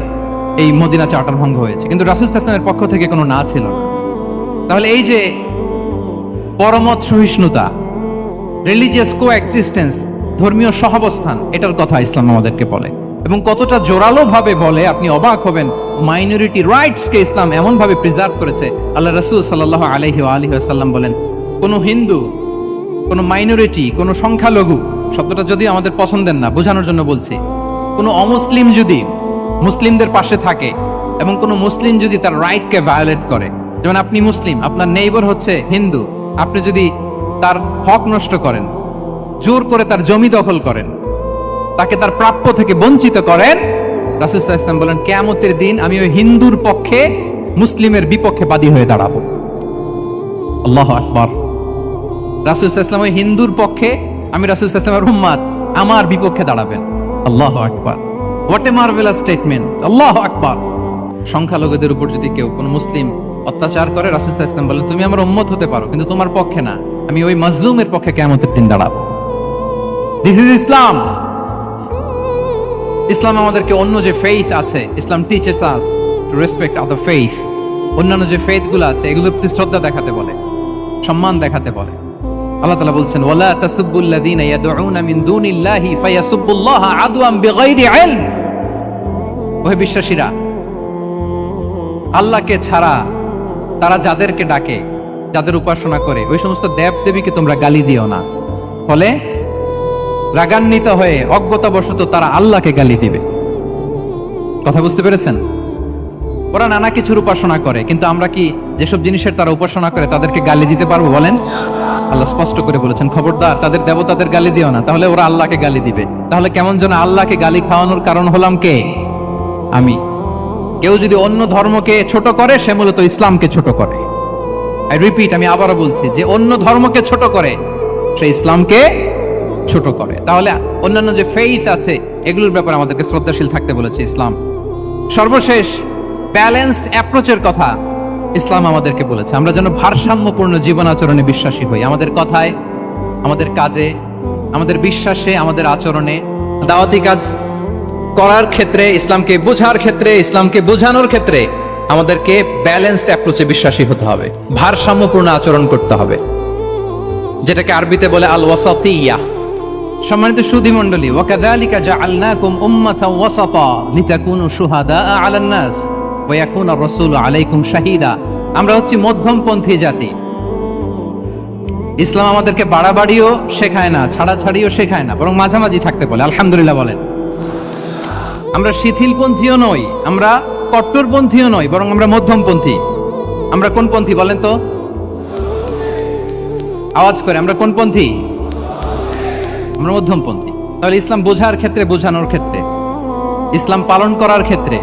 এই মদিনা চার্টার ভঙ্গ হয়েছে, কিন্তু রাসূল সাল্লাল্লাহু আলাইহি ওয়াসাল্লামের পক্ষ থেকে কোনো না ছিল না। তাহলে এই যে পরমত সহিষ্ণুতা, রিলিজিয়াস কোএক্সিস্টেন্স, ধর্মীয় সহাবস্থান, এটার কথা ইসলাম আমাদেরকে বলে, এবং কতটা জোরালো ভাবে বলে আপনি অবাক হবেন। মাইনরিটি রাইটস কে ইসলাম এমন ভাবে প্রিজার্ভ করেছে। আল্লাহ রাসূল সাল্লাল্লাহু আলাইহি ওয়াসাল্লাম বলেন, কোন হিন্দু, কোন মাইনরিটি, কোন সংখ্যালঘু, শব্দটা যদি আমাদের পছন্দের না, বোঝানোর জন্য বলছি, কোন অমুসলিম যদি মুসলিমদের পাশে থাকে এবং কোন মুসলিম যদি তার রাইটকে ভায়োলেট করে, যেমন আপনি মুসলিম, আপনার নেইবার হচ্ছে হিন্দু, আপনি যদি তার হক নষ্ট করেন, জোর করে তার জমি দখল করেন, তাকে তার প্রাপ্য থেকে বঞ্চিত করেন, রাসূল সাল্লাল্লাহু আলাইহি ওয়াসাল্লাম বলেন কিয়ামতের দিন আমি ওই হিন্দুর পক্ষে মুসলিমের বিপক্ষে বাদী হয়ে দাঁড়াবো। আল্লাহু আকবার। রাসূল সাল্লাল্লাহু আলাইহি ওয়াসাল্লাম ওই হিন্দুর পক্ষে, আমি রাসূল সাল্লাল্লাহু আলাইহি ওয়াসাল্লামের উম্মত, আমার বিপক্ষে দাঁড়াবেন। আল্লাহু আকবার। What a marvellous statement. আল্লাহু আকবার। সংখ্যালঘুদের উপর যদি কেউ কোন মুসলিম অত্যাচার করে, রাসূল সাল্লাল্লাহু আলাইহি ওয়াসাল্লাম বলেন তুমি আমার উম্মত হতে পারো, কিন্তু তোমার পক্ষে না, আমি ওই মাজলুমের পক্ষে কিয়ামতের দিন দাঁড়াবো। দিস ইজ ইসলাম। ইসলাম আমাদেরকে অন্য যে ফেইথ আছে, Islam teaches us to respect other faith. অন্যান্য যে ফেইথ গুলো আছে এগুলোর প্রতি শ্রদ্ধা দেখাতে বলে, সম্মান দেখাতে বলে। আল্লাহ তাআলা বলছেন ওয়ালা তাসুব্বুল্লাযীনা ইয়াদউনা মিন দুনিল্লাহি ফায়াসুব্বুল্লাহা আদওয়ান বিগাইরি ইলম। ওহে বিশ্বাসীরা, আল্লাহকে ছাড়া তারা যাদেরকে ডাকে, যাদের উপাসনা করে, ওই সমস্ত দেব দেবীকে তোমরা গালি দিও না, ফলে রাগান্বিত হয়ে অজ্ঞতাবশত তারা আল্লাহকে গালি দিবে। কথা বুঝতে পেরেছেন? ওরা নানা কিছুর উপাসনা করে, কিন্তু আমরা কি যেসব জিনিসের তারা উপাসনা করে তাদেরকে গালি দিতে পারবো বলেন? আল্লাহ স্পষ্ট করে বলেছেন খবরদার তাদের দেবতাদের গালি দিও না, তাহলে ওরা আল্লাহকে গালি দিবে। তাহলে কেমন যেন আল্লাহকে গালি খাওয়ানোর কারণ হলাম কে? আমি। কেউ যদি অন্য ধর্মকে ছোট করে, সে মূলত ইসলামকে ছোট করে। আই রিপিট, আমি আবারও বলছি, যে অন্য ধর্মকে ছোট করে সে ইসলামকে ছোট করে। তাহলে অন্যান্য যে ফেইথ আছে এগুলোর ব্যাপারে আমাদেরকে শ্রদ্ধাশীল থাকতে বলেছে ইসলাম। সর্বশেষ ব্যালেন্সড অ্যাপ্রোচের কথা ইসলাম আমাদেরকে বলেছে, আমরা যেন ভারসাম্যপূর্ণ জীবন আচরণে বিশ্বাসী হই। আমাদের কথায়, আমাদের কাজে, আমাদের বিশ্বাসে, আমাদের আচরণে, দাওয়াতি কাজ করার ক্ষেত্রে, ইসলামকে বোঝার ক্ষেত্রে, ইসলামকে বোঝানোর ক্ষেত্রে আমাদেরকে ব্যালেন্সড অ্যাপ্রোচে বিশ্বাসী হতে হবে, ভারসাম্যপূর্ণ আচরণ করতে হবে, যেটাকে আরবিতে বলে আল ওয়াসাতিয়া। সম্মানিত সুধী মণ্ডলী, ওয়াকাযালিকা জাআলনাকুম উম্মাতান ওয়াসাতা লিতাকুনু শুহাদা আলান নাস ওয়া ইয়াকুনা রাসূলু আলাইকুম শাহীদা। আমরা হচ্ছি মধ্যমপন্থী জাতি। ইসলাম আমাদেরকে বাড়াবাড়িও শেখায় না, ছাড়াছাড়িও শেখায় না, বরং মাঝামাঝি থাকতে বলে। আলহামদুলিল্লাহ বলেন। আমরা শিথিলপন্থীও নই, আমরা কট্টরপন্থীও নই, বরং আমরা মধ্যমপন্থী। আমরা কোন পন্থী বলেন তো? আওয়াজ করে, আমরা কোন পন্থী? আমরা মধ্যমপন্থী। তাহলে ইসলাম বোঝার ক্ষেত্রে, বোঝানোর ক্ষেত্রে, ইসলাম পালন করার ক্ষেত্রে,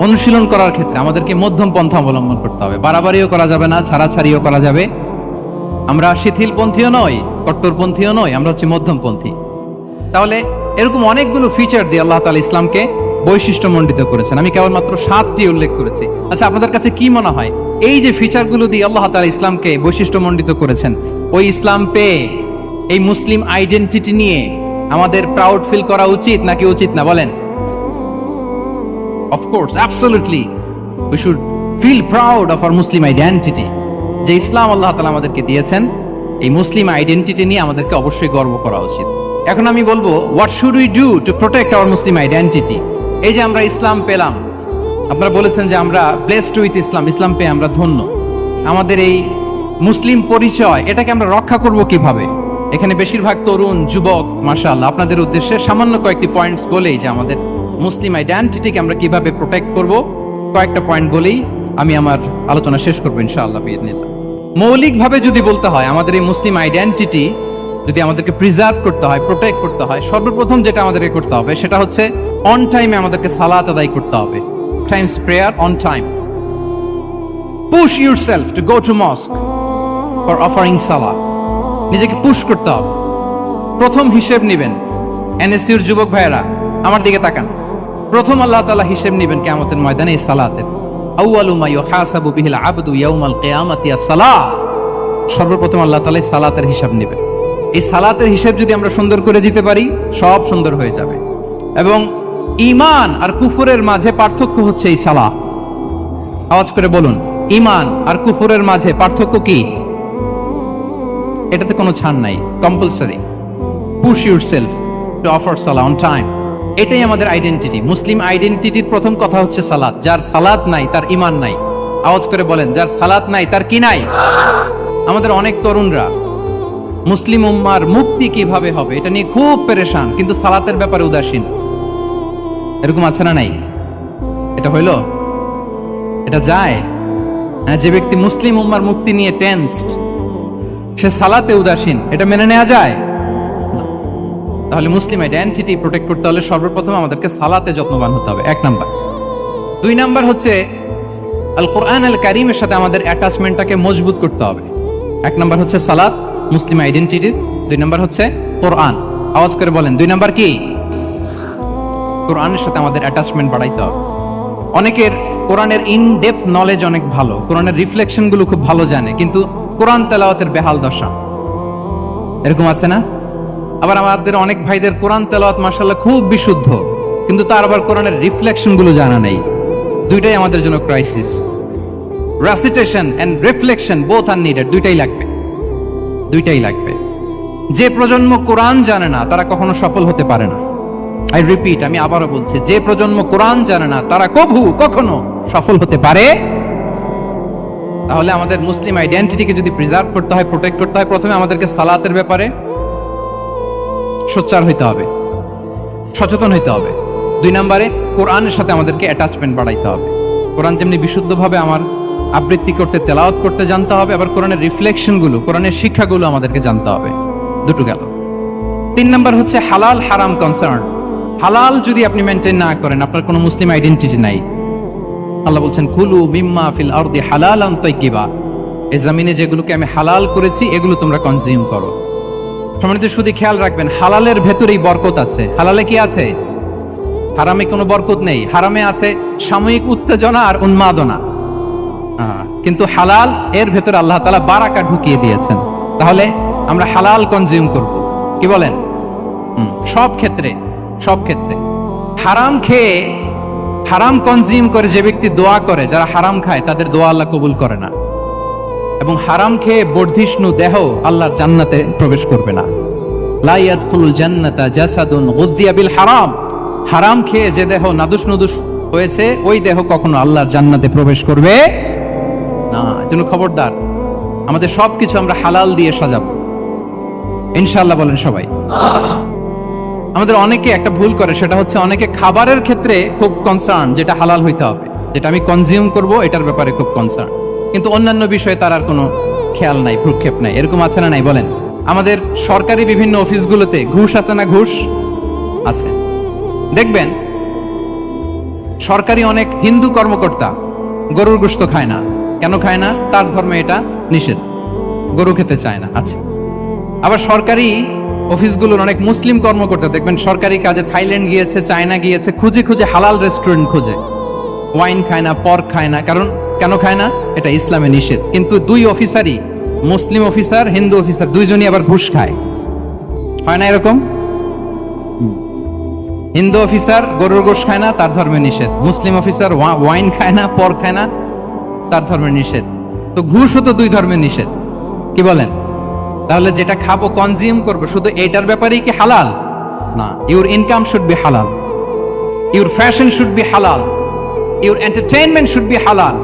অনুশীলন করার ক্ষেত্রে আমাদেরকে মধ্যম পন্থা অবলম্বন করতে হবে। বাড়াবাড়িও করা যাবে না, ছাড়াছাড়িও করা যাবে। আমরা শিথিলপন্থীও নই, কট্টরপন্থীও নই, আমরা হচ্ছে মধ্যমপন্থী। তাহলে এরকম অনেকগুলো ফিচার দিয়ে আল্লাহ তাআলা ইসলামকে বৈশিষ্ট্যমণ্ডিত করেছেন। আমি কেবলমাত্র 7টি উল্লেখ করেছি। আচ্ছা, আপনাদের কাছে কি মনে হয় এই যে ফিচারগুলো দিয়ে আল্লাহ তাআলা ইসলামকে বৈশিষ্ট্যমণ্ডিত করেছেন, ওই ইসলাম পেয়ে এই মুসলিম আইডেন্টিটি নিয়ে আমাদের প্রাউড ফিল করা উচিত নাকি উচিত না বলেন? Of course, absolutely we should feel proud of our Muslim identity. যে ইসলাম আল্লাহ তাআলা আমাদেরকে দিয়েছেন, এই মুসলিম আইডেন্টিটি নিয়ে আমাদেরকে অবশ্যই গর্ব করা উচিত। এখন আমি বলবো, what should we do to protect our Muslim identity? এই যে আমরা ইসলাম পেলাম, আপনারা বলেছেন যে আমরা ব্লেসড উইথ ইসলাম, ইসলাম পেয়ে আমরা ধন্য। আমাদের এই মুসলিম পরিচয়, এটাকে আমরা রক্ষা করব কিভাবে? এখানে বেশিরভাগ তরুণ যুবক, মাশাআল্লাহ, আপনাদের উদ্দেশ্যে সামান্য কয়েকটি পয়েন্টস বলেই যে আমাদের মুসলিম আইডেন্টিটিকে আমরা কিভাবে প্রোটেক্ট করব, কয়েকটা পয়েন্ট বলেই আমি আমার আলোচনা শেষ করবো ইনশাআল্লাহ বিইذনিল্লাহ। মৌলিকভাবে যদি বলতে হয়, আমাদের এই মুসলিম আইডেন্টিটি যদি আমাদেরকে প্রিজার্ভ করতে হয়, প্রোটেক্ট করতে হয়, সর্বপ্রথম যেটা আমাদেরকে করতে হবে সেটা হচ্ছে অন টাইমে আমাদেরকে সালাত আদায় করতে হবে। Times prayer on time. Push yourself to go to মস্ক for offering সালাত। নিজেকে পুশ করতে হবে। প্রথম হিসেব নেবেন এনএসইউর যুবক ভাইয়েরা আমার দিকে তাকান। প্রথম আল্লাহ তাআলা হিসেব নেবেন কিয়ামতের ময়দানে এই সালাতের। আউয়ালু মা ইউহাসাবু বিহিল আবদু ইয়াউমাল কিয়ামাতি আস-সালাহ। সর্বপ্রথম আল্লাহ তাআলা এই সালাতের হিসাব নেবেন। এই সালাতের হিসাব যদি আমরা সুন্দর করে দিতে পারি, সব সুন্দর হয়ে যাবে। এবং ঈমান আর কুফরের মাঝে পার্থক্য হচ্ছে এই সালাহ। আওয়াজ করে বলুন, ঈমান আর কুফরের মাঝে পার্থক্য কি? এটাতে কোনো ছাড় নাই, compulsory. Push yourself to offer Salah on time. এটাই আমাদের আইডেন্টিটি। মুসলিম আইডেন্টিটির প্রথম কথা হচ্ছে সালাত। যার সালাত নাই তার ঈমান নাই। আওয়াজ করে বলেন, যার সালাত নাই তার কি নাই? আমাদের অনেক তরুণরা মুসলিম উম্মার মুক্তি কিভাবে হবে এটা নিয়ে খুব পেরেশান, কিন্তু সালাতের ব্যাপারে উদাসীন। এরকম আছে না নাই? এটা হইল? এটা যায়? হ্যাঁ, যে ব্যক্তি মুসলিম উম্মার মুক্তি নিয়ে টেনসড, সে সালাতে উদাসীন, এটা মেনে নেওয়া যায়? তাহলে মুসলিম আইডেন্টিটি প্রোটেক্ট করতে হলে সর্বপ্রথম আমাদেরকে সালাতে যত্নবান হতে হবে, 1 নাম্বার। 2 নাম্বার হচ্ছে আল কোরআন আল কারীমের সাথে আমাদের অ্যাটাচমেন্টটাকে মজবুত করতে হবে। 1 নাম্বার হচ্ছে সালাত, মুসলিম আইডেন্টিটির। 2 নাম্বার হচ্ছে কোরআন। আওয়াজ করে বলেন, 2 নাম্বার কি? কোরআনের সাথে আমাদের অ্যাটাচমেন্ট বাড়াইতে হবে। অনেকের কোরআনের ইন ডেপথ নলেজ অনেক ভালো, কোরআনের রিফ্লেকশন গুলো খুব ভালো জানে, কিন্তু কোরআন তেলাওয়াতের বেহাল দশা। এরকম আছে না? আবার আমাদের অনেক ভাইদের কোরআন তেলাওয়াত মাশাআল্লাহ খুব বিশুদ্ধ, কিন্তু তার আবার কোরআনের রিফ্লেকশন গুলো জানা নেই। দুইটাই আমাদের জন্য crisis. Recitation and reflection both are needed. দুইটাই লাগবে। যে প্রজন্ম কোরআন জানে না তারা কখনো সফল হতে পারে না। আই রিপিট, আমি আবারও বলছি, যে প্রজন্ম কোরআন জানে না তারা কখনো সফল হতে পারে। তাহলে আমাদের মুসলিম আইডেন্টিটিকে যদি প্রিজার্ভ করতে হয়, প্রোটেক্ট করতে হয়, প্রথমে আমাদেরকে সালাতের ব্যাপারে সোচ্চার হইতে হবে, সচেতন হইতে হবে। 2 নম্বরে কোরআনের সাথে আমাদেরকে অ্যাটাচমেন্ট বাড়াইতে হবে। কোরআন যেমনি বিশুদ্ধভাবে আমার আবৃত্তি করতে, তেলাওয়াত করতে জানতে হবে, আবার কোরআনের রিফ্লেকশন গুলো, কোরআনের শিক্ষাগুলো আমাদেরকে জানতে হবে। দুটো গেল। 3 নাম্বার হচ্ছে হালাল হারাম কনসার্ন। হালাল যদি আপনি মেনটেন না করেন, আপনার কোনো মুসলিম আইডেন্টিটি নাই। আল্লাহ বলছেন, কুলু মিম্মা ফিল আরদি হালালান তাইয়্যিবা। এই জমিনে যেগুলোকে আমি হালাল করেছি এগুলো তোমরা কনজিউম করো। সম্মানিত শুধু খেয়াল রাখবেন, হালালের ভেতরেই বরকত আছে। হালালে কি আছে? হারামে কোনো বরকত নেই। হারামে আছে সাময়িক উত্তেজনা আর উন্মাদনা, কিন্তু হালাল এর ভেতরে আল্লাহ তাআলা বারাকা ঢুকিয়ে দিয়েছেন। তাহলে আমরা হালাল কনজিউম করব, কি বলেন? সব ক্ষেত্রে হারাম খেয়ে, হারাম কনজিউম করে যে ব্যক্তি দোয়া করে, যারা হারাম খায় তাদের দোয়া আল্লাহ কবুল করে না। এবং হারাম খেয়ে বর্ধিষ্ণু দেহ আল্লাহর জান্নাতে প্রবেশ করবে না। লা ইয়াদখুলুল জান্নাতা জাসাদুন গুযিয়া বিল হারাম। হারাম খেয়ে যে দেহ নাদুস নুদুস হয়েছে, ওই দেহ কখনো আল্লাহর জান্নাতে প্রবেশ করবে না। এজন্য খবরদার, আমাদের সবকিছু আমরা হালাল দিয়ে সাজাবো ইনশাআল্লাহ। বলেন সবাই। আমাদের অনেকে একটা ভুল করে, সেটা হচ্ছে অনেকে খাবারের ক্ষেত্রে খুব কনসার্ন, যেটা হালাল হইতে হবে, যেটা আমি কনজিউম করব এটার ব্যাপারে খুব কনসার্ন, কিন্তু অন্যান্য বিষয়ে তার আর কোনো খেয়াল নাই, ভ্রুক্ষেপ নাই। এরকম আছে না নাই? বলেন। আমাদের সরকারি বিভিন্ন অফিসগুলোতে ঘুষ আছে না? ঘুষ আছে। দেখবেন সরকারি অনেক হিন্দু কর্মকর্তা গরুর গোশত খায় না। কেন খায় না? তার ধর্মে এটা নিষেধ, গরু খেতে চায় না। আচ্ছা, আবার সরকারি অফিসগুলোর অনেক মুসলিম কর্মকর্তা দেখবেন সরকারি কাজে থাইল্যান্ড গিয়েছে, চায়না গিয়েছে, খুঁজে হালাল রেস্টুরেন্ট খোঁজে, ওয়াইন খায় না, পর্ক খায় না। কারণ কেন খায় না? এটা ইসলামে নিষেধ। কিন্তু 2 অফিসারই, মুসলিম অফিসার, হিন্দু অফিসার, দুইজনই আবার ঘুষ খায়। হয় না এরকম? হিন্দু অফিসার গরুর গোশ খায় না, তার ধর্মে নিষেধ। মুসলিম অফিসার ওয়াইন খায় না, পর্ক খায় না, তার ধর্মে নিষেধ। তো ঘুষও তো 2 ধর্মের নিষেধ, কি বলেন? তাহলে যেটা খাবো, কনজিউম করবো, শুধু এটার ব্যাপারেই কি হালাল? না। ইউর ইনকাম শুড বি হালাল, ইউর ফ্যাশন শুড বি হালাল, ইউর এন্টারটেইনমেন্ট শুড বি হালাল,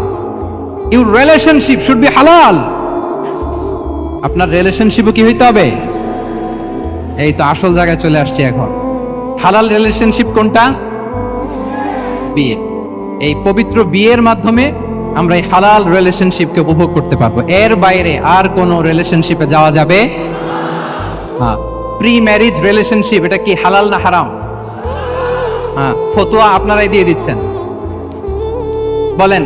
ইউর রিলেশনশিপ শুড বি হালাল। আপনার রিলেশনশিপও কি হইতে হবে? এই তো আসল জায়গায় চলে আসছি এখন। হালাল রিলেশনশিপ কোনটা? বিয়ে। এই পবিত্র বিয়ের মাধ্যমে আমরা এই হালাল রিলেশনশিপকে উপভোগ করতে পারবো। এর বাইরে আর কোনো রিলেশনশিপে যাওয়া যাবে না। প্রি ম্যারিজ রিলেশনশিপ, এটা কি হালাল না হারাম? ফতোয়া আপনারাই দিয়ে দিচ্ছেন। বলেন,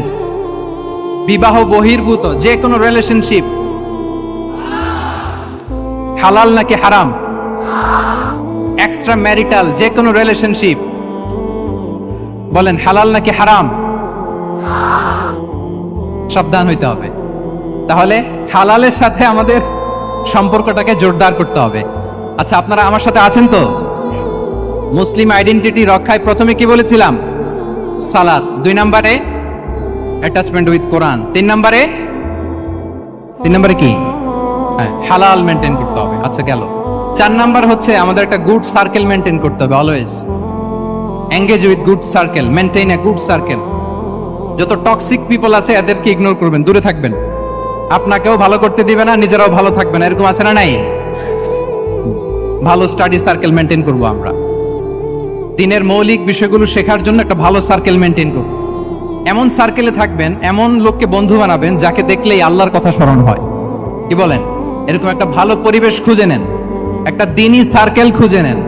বিবাহ বহির্ভূত যে কোনো রিলেশনশিপ হালাল নাকি হারাম? এক্সট্রা ম্যারিটাল যে কোনো রিলেশনশিপ, বলেন হালাল নাকি হারাম? সাবধান হইতে হবে। তাহলে হালালের সাথে আমাদের সম্পর্কটাকে জোরদার করতে হবে। আচ্ছা, আপনারা আমার সাথে আছেন তো? মুসলিম আইডেন্টিটি রক্ষায় প্রথমে কি বলেছিলাম? সালাত। 2 নম্বরে অ্যাটাচমেন্ট উইথ কোরআন। 3 নম্বরে কি? হ্যাঁ, হালাল মেনটেন করতে হবে। আচ্ছা, গেল। 4 নাম্বার হচ্ছে আমাদের একটা গুড সার্কেল মেনটেন করতে হবে। Always engage with good circle, maintain a good circle. যত টক্সিক পিপল আছে এদেরকে ইগনোর করবেন, দূরে থাকবেন। আপনাকেও ভালো করতে দিবে না, নিজেরাও ভালো থাকবে না, এরকম আছে না নাই? ভালো স্টাডি সার্কেল মেনটেন করব আমরা। দিনের মৌলিক বিষয়গুলো শেখার জন্য একটা ভালো সার্কেল মেনটেন করব। এমন সার্কেলে থাকবেন, এমন লোককে বন্ধু বানাবেন যাকে দেখলেই আল্লাহর কথা স্মরণ হয়। কি বলেন? এরকম একটা ভালো পরিবেশ খুঁজে নেন, একটা দ্বীনি সার্কেল খুঁজে নেন।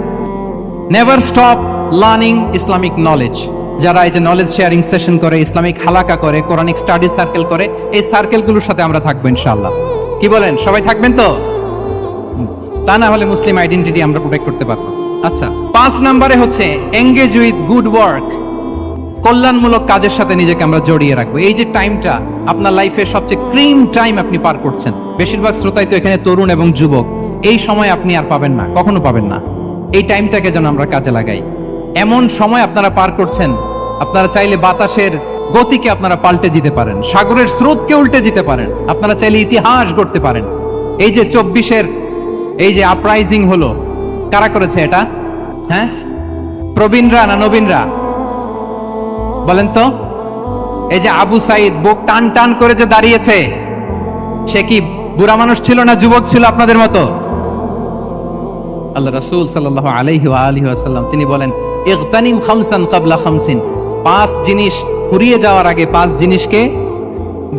Never stop learning Islamic knowledge. যারা এই যে নলেজ শেয়ারিং সেশন করে, ইসলামিক হালাকা করে, কোরআনিক স্টাডি সার্কেল করে, এই সার্কেলগুলোর সাথে আমরা থাকবো ইনশাআল্লাহ। কি বলেন? সবাই থাকবেন তো? তা না হলে মুসলিম আইডেন্টিটি আমরা প্রোটেক্ট করতে পারবো। আচ্ছা, 5 নম্বরে হচ্ছে এঙ্গেজ উইথ গুড ওয়ার্ক। কল্যাণমূলক কাজের সাথে নিজেকে আমরা জড়িয়ে রাখবো। এই যে টাইমটা আপনার লাইফের সবচেয়ে ক্রিম টাইম আপনি পার করছেন, বেশিরভাগ শ্রোতাই তো এখানে তরুণ এবং যুবক, এই সময় আপনি আর পাবেন না, কখনো পাবেন না। এই টাইমটাকে যেন আমরা কাজে লাগাই। এমন সময় আপনারা পার করছেন, আপনারা চাইলে বাতাসের গতিকে আপনারা পাল্টে দিতে পারেন, সাগরের স্রোতকে উল্টে দিতে পারেন, আপনারা চাইলে ইতিহাস গড়তে পারেন। এই যে 24-এর এই যে আপরাইজিং হলো, কারা করেছে এটা? হ্যাঁ, প্রবীণরা না নবীনরা? বলেন তো। এই যে আবু সাইদ বুক টান টান করে যে দাঁড়িয়েছে, সে কি বুড়া মানুষ ছিল না যুবক ছিল আপনাদের মতো? আল্লাহ রাসূল সাল্লাল্লাহু আলাইহি ওয়া আলিহি ওয়াসাল্লাম তিনি বলেন, ইগতানিম খামসান ক্বাবলা খামসিন। 5 জিনিস ফুরিয়ে যাওয়ার আগে 5 জিনিসকে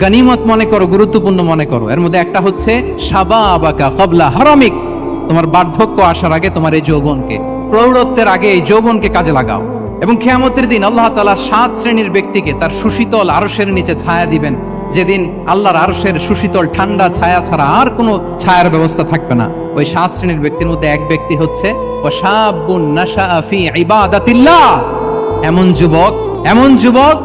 গনিমত মনে করো, গুরুত্বপূর্ণ মনে করো। এর মধ্যে একটা হচ্ছে শাবাবাকা ক্বাবলা হারামিক। তোমার বার্ধক্য আসার আগে তোমার এই যৌবনকে, প্রৌঢ়ত্বের আগে এই যৌবনকে কাজে লাগাও। এবং কিয়ামতের দিন আল্লাহ তাআলা 7 শ্রেণীর ব্যক্তিকে তার সুশীতল আরশের নিচে ছায়া দিবেন, যেদিন আল্লাহর আরশের সুশীতল ঠান্ডা ছায়া ছাড়া আর কোনো ছায়ার ব্যবস্থা থাকবে না। ওই 7 শ্রেণীর ব্যক্তির মধ্যে এক ব্যক্তি হচ্ছে ওয়াশাবুন নাশাআ ফি ইবাদাতিল্লাহ। এমন যুবক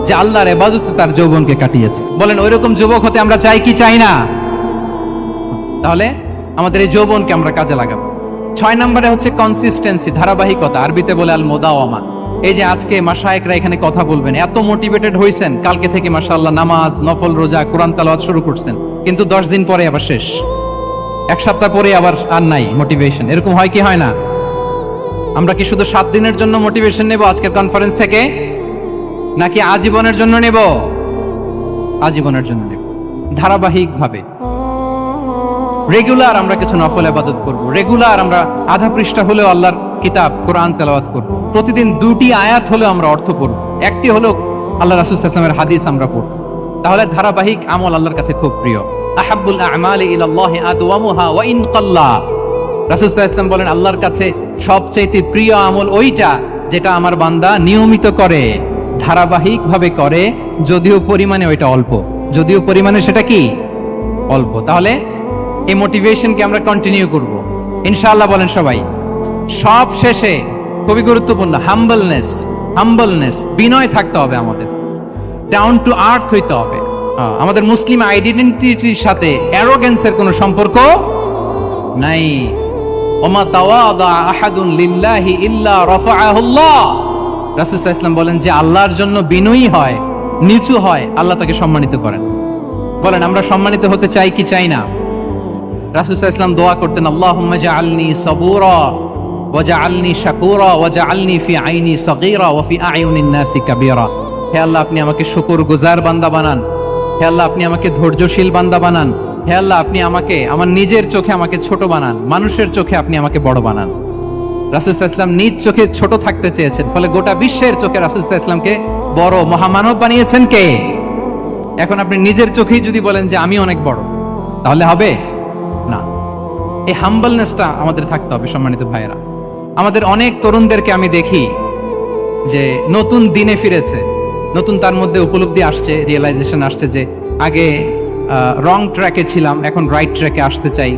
যে আল্লাহর ইবাদতে তার যৌবনকে কাটিয়েছে। বলেন, ওইরকম যুবক হতে আমরা চাই কি চাই না? তাহলে আমাদের এই যৌবনকে আমরা কাজে লাগাবো। 6 নম্বরে হচ্ছে কনসিস্টেন্সি, ধারাবাহিকতা। আরবিতে বলে আল মুদাওয়ামা। এই যে আজকে মাশায়েখরা এখানে কথা বলবেন, এত মোটিভেটেড হইছেন, কালকে থেকে মাশাআল্লাহ নামাজ, নফল রোজা, কোরআন তেলাওয়াত শুরু করছেন, কিন্তু 10 দিন পরে আবার শেষ, 1 সপ্তাহ পরে আবার আর নাই মোটিভেশন। এরকম হয় কি হয় না? আমরা কি শুধু 7 দিনের জন্য মোটিভেশন নেব আজকের কনফারেন্স থেকে, নাকি আজীবনের জন্য নেব? আজীবনের জন্য নেব। ধারাবাহিকভাবে রেগুলার আমরা কিছু নফল ইবাদত করব, রেগুলার আমরা আধা পৃষ্ঠা হলেও আল্লাহর কিতাব কোরআন তেলাওয়াত করব, প্রতিদিন 2টি আয়াত হলেও আমরা অর্থ পড়ব, একটি হলেও আল্লাহ রাসূল সাল্লাল্লাহু আলাইহি ওয়াসাল্লামের হাদিস আমরা পড়ব। তাহলে ধারাবাহিক আমল আল্লাহর কাছে খুব প্রিয়। আহাব্বুল আ'মালি ইলাল্লাহি আদওয়ামুহা ওয়া ইন কাল্লা। রাসূল সাল্লাল্লাহু আলাইহি ওয়াসাল্লাম বলেন, আল্লাহর কাছে সবচেয়ে প্রিয় আমল ওইটা যেটা আমার বান্দা নিয়মিত করে, ধারাবাহিকভাবে করে, যদিও পরিমাণে ওইটা অল্প, যদিও পরিমাণে সেটা কি অল্প। তাহলে এই মোটিভেশনকে আমরা কন্টিনিউ করব ইনশাআল্লাহ। বলেন সবাই। সব শেষে খুবই গুরুত্বপূর্ণ হাম্বলনেস, বিনয় থাকতে হবে আমাদের, ডাউন টু আর্থ হইতে হবে। আমাদের মুসলিম আইডেন্টিটির সাথে অ্যারোগেন্সের কোনো সম্পর্ক নাই। ওমা তাওয়াদা আহাদুন লিল্লাহি ইল্লা রাফাআহুল্লাহ। রাসূল সাল্লাল্লাহু আলাইহি ওয়াসাল্লাম বলেন, যে আল্লাহর জন্য বিনয়ী হয়, নিচু হয়, আল্লাহ তাকে সম্মানিত করেন। বলেন, আমরা সম্মানিত হতে চাই কি চাই না? রাসূল সাল্লাল্লাহু আলাইহি ওয়াসাল্লাম দোয়া করতেন, আল্লাহুম্মা জাআলনি সাবুরা ওয়া জাআলনি শাকুরা ওয়া জাআলনি ফি আইনি সাগীরা ওয়া ফি আ'য়ুনিন নাসি কাবীরা। হে আল্লাহ, আপনি আমাকে শুকরগুজার বান্দা বানান। হে আল্লাহ, আপনি আমাকে ধৈর্যশীল বান্দা বানান। হে আল্লাহ, আপনি আমাকে আমার নিজের চোখে আমাকে ছোট বানান, মানুষের চোখে আপনি আমাকে বড় বানান। রাসূল সাল্লাল্লাহু আলাইহি ওয়াসাল্লাম নিজ চোখে ছোট থাকতে চেয়েছেন, ফলে গোটা বিশ্বের চোখে রাসূল সাল্লাল্লাহু আলাইহি ওয়াসাল্লামকে বড় মহামানব বানিয়েছেন কে? এখন আপনি নিজের চোখেই যদি বলেন যে আমি অনেক বড়, তাহলে হবে না। এই হাম্বলনেসটা আমাদের থাকতে হবে। সম্মানিত ভাইয়েরা, আমাদের অনেক তরুণদেরকে আমি দেখি যে নতুন দিনে ফিরেছে, নতুন তার মধ্যে উপলব্ধি আসছে, রিয়েলাইজেশন আসছে যে আগে রং ট্র্যাকে ছিলাম, এখন রাইট ট্র্যাকে আসতে চাই,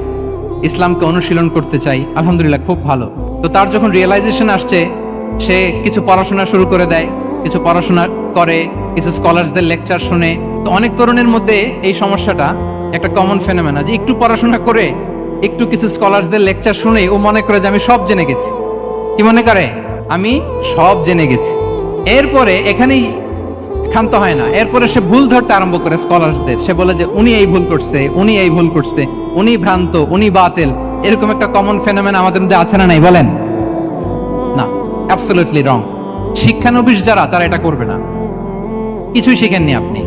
ইসলামকে অনুশীলন করতে চাই। আলহামদুলিল্লাহ, খুব ভালো। তো তার যখন রিয়েলাইজেশন আসছে, সে কিছু পড়াশোনা শুরু করে দেয়, কিছু পড়াশোনা করে, কিছু স্কলারসদের লেকচার শুনে। তো অনেক তরুণের মধ্যে এই সমস্যাটা একটা কমন ফেনোমেনা, যে একটু পড়াশোনা করে, একটু কিছু স্কলারসদের লেকচার শুনে ও মনে করে যে আমি সব জেনে গেছি। কি মনে করে? আমি সব জেনে গেছি। এরপরে এখানেই ক্ষান্ত হয় না, এরপরে সে ভুল ধরতে আরম্ভ করে স্কলারসদের। সে বলে যে উনি এই ভুল করছে, উনি এই ভুল করছে, উনি ভ্রান্ত, উনি বাতিল। এরকম একটা কমন ফেনোমেনা আমাদের মধ্যে আছে না নাই বলেন? না, অ্যাবসলিউটলি রং। শিক্ষানবিশ যারা, তারা এটা করবে না। কিছুই শিখেননি আপনি,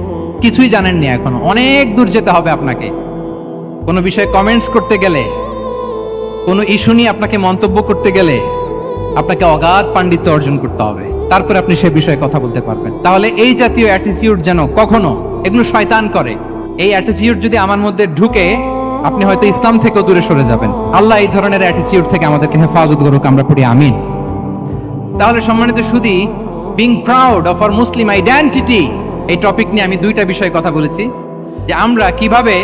কিছুই জানেননি, এখনো অনেক দূর যেতে হবে আপনাকে। কোনো বিষয়ে কমেন্টস করতে গেলে, কোনো ইস্যু নিয়ে আপনাকে মন্তব্য করতে গেলে আপনাকে অগাধ পাণ্ডিত্য অর্জন করতে হবে, তারপরে আপনি সে বিষয়ে কথা বলতে পারবেন। তাহলে এই জাতীয় অ্যাটিটিউড যেন কখনো, এগুলো শয়তান করে, এই অ্যাটিটিউড যদি আমার মধ্যে ঢুকে, আপনি হয়তো ইসলাম থেকেও দূরে সরে যাবেন। আল্লাহ এই ধরনের অ্যাটিটিউড থেকে আমাদেরকে হেফাজত করুক, আমরা পড়ি আমিন। তাহলে সম্মানিত সুধী, being proud of our Muslim identity, এই টপিক নিয়ে আমি দুইটা বিষয়ে কথা বলেছি, যে আমরা কিভাবে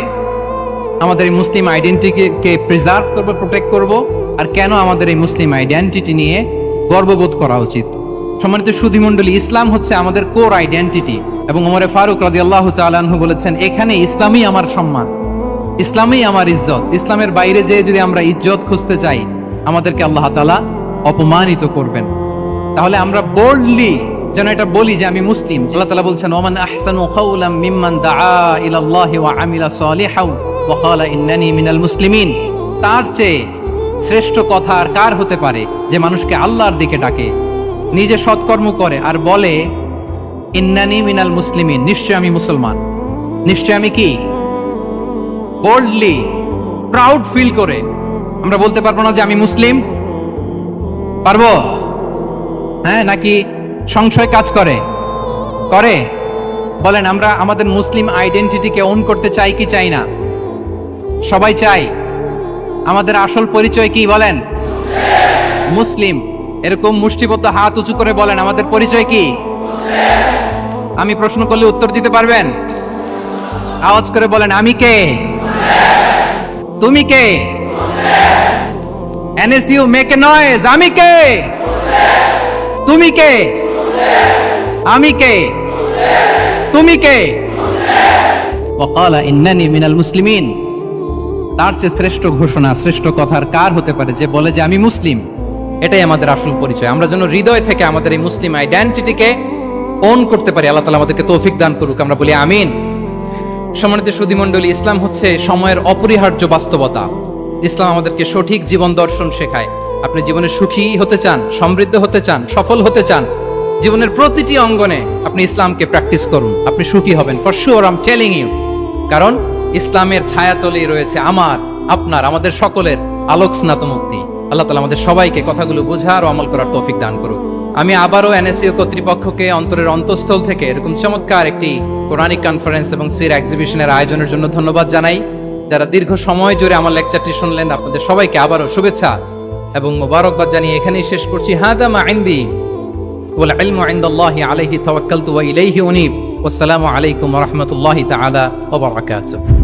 আমাদের এই মুসলিম আইডেন্টিটিকে প্রিজার্ভ করবো, প্রোটেক্ট করব, আর কেন আমাদের এই মুসলিম আইডেন্টিটি নিয়ে গর্ববোধ করা উচিত। সম্মানিত সুধী মণ্ডলী, ইসলাম হচ্ছে আমাদের কোর আইডেন্টিটি, এবং ওমরে ফারুক রাদিয়াল্লাহু তাআলা আনহু বলেছেন, এখানে ইসলামই আমার সম্মান, ইসলামই আমার ইজ্জত। ইসলামের বাইরে যেয়ে যদি আমরা ইজ্জত খুঁজতে চাই, আমাদেরকে আল্লাহ তাআলা অপমানিত করবেন। তাহলে আমরা বোল্ডলি যেন এটা বলি যে আমি মুসলিম। আল্লাহ তাআলা বলছেন, ওমান আহসানু কাওলাম মিম্মান দাআ ইলাল্লাহি ওয়া আমিলা সালিহাও ওয়া ক্বালা ইন্নানি মিনাল মুসলিমিন। তার চেয়ে শ্রেষ্ঠ কথা আর কার হতে পারে, যে মানুষকে আল্লাহর দিকে ডাকে, নিজে সৎকর্ম করে আর বলে ইন্নানি মিনাল মুসলিমিন, নিশ্চয় আমি মুসলমান। নিশ্চয় আমি কি? বোল্ডলি, প্রাউড ফিল করে আমরা বলতে পারবো না যে আমি মুসলিম? পারবো? হ্যাঁ, নাকি সংশয় কাজ করে? করে? বলেন, আমরা আমাদের মুসলিম আইডেন্টিটিকে ওন করতে চাই কি চাই না? সবাই চাই। আমাদের আসল পরিচয় কি বলেন? মুসলিম। এরকম মুষ্টিবদ্ধ হাত উঁচু করে বলেন, আমাদের পরিচয় কি? আমি প্রশ্ন করলে উত্তর দিতে পারবেন? আওয়াজ করে বলেন, আমি কে? তুমি কে? এনএসইউ মেক এ নয়েজ, আমি কে? তুমি কে? আমি কে? তুমি কে? ওয়াকালা ইন্নানি মিনাল মুসলিমিন। তার চেয়ে শ্রেষ্ঠ ঘোষণা, শ্রেষ্ঠ কথার কার হতে পারে, যে বলে যে আমি মুসলিম। এটাই আমাদের আসল পরিচয়। আমরা যেন হৃদয় থেকে আমাদের এই মুসলিম আইডেন্টিটিকে ওন করতে পারি। আল্লাহ তাআলা আমাদেরকে তৌফিক দান করুক, আমরা বলি আমিন। সম্মানিত সুধী মণ্ডলী, ইসলাম হচ্ছে সময়ের অপরিহার্য বাস্তবতা। ইসলাম আমাদেরকে সঠিক জীবন দর্শন শেখায়। আপনি জীবনে সুখী হতে চান, সমৃদ্ধ হতে চান, সফল হতে চান, জীবনের প্রতিটি অঙ্গনে আপনি ইসলামকে প্র্যাকটিস করুন, আপনি সুখী হবেন, for sure, I am telling you. কারণ ইসলামের ছায়াতলেই রয়েছে আমার, আপনার, আমাদের সকলের আলোক স্নাত মুক্তি। আল্লাহ তাআলা আমাদের সবাইকে কথাগুলো বোঝার ও আমল করার তৌফিক দান করুক। আমি আবারও এনএসইউ কর্তৃপক্ষকে অন্তরের অন্তঃস্থল থেকে এরকম চমৎকার একটি কোরআনিক কনফারেন্স এবং সিরা এক্সিবিশনের আয়োজনের জন্য ধন্যবাদ জানাই। যারা দীর্ঘ সময় জুড়ে আমার লেকচারটি শুনলেন, আপনাদের সবাইকে আবারও শুভেচ্ছা এবং মোবারকবাদ জানিয়ে এখানেই শেষ করছি। হাদা মা ইনদি ওয়াল ইলমু ইনদাল্লাহি আলাইহি তাওয়াক্কালতু ওয়া ইলাইহি উনীব। ওয়াসসালামু আলাইকুম ওয়া রাহমাতুল্লাহি তাআলা ওয়া বারাকাতুহু।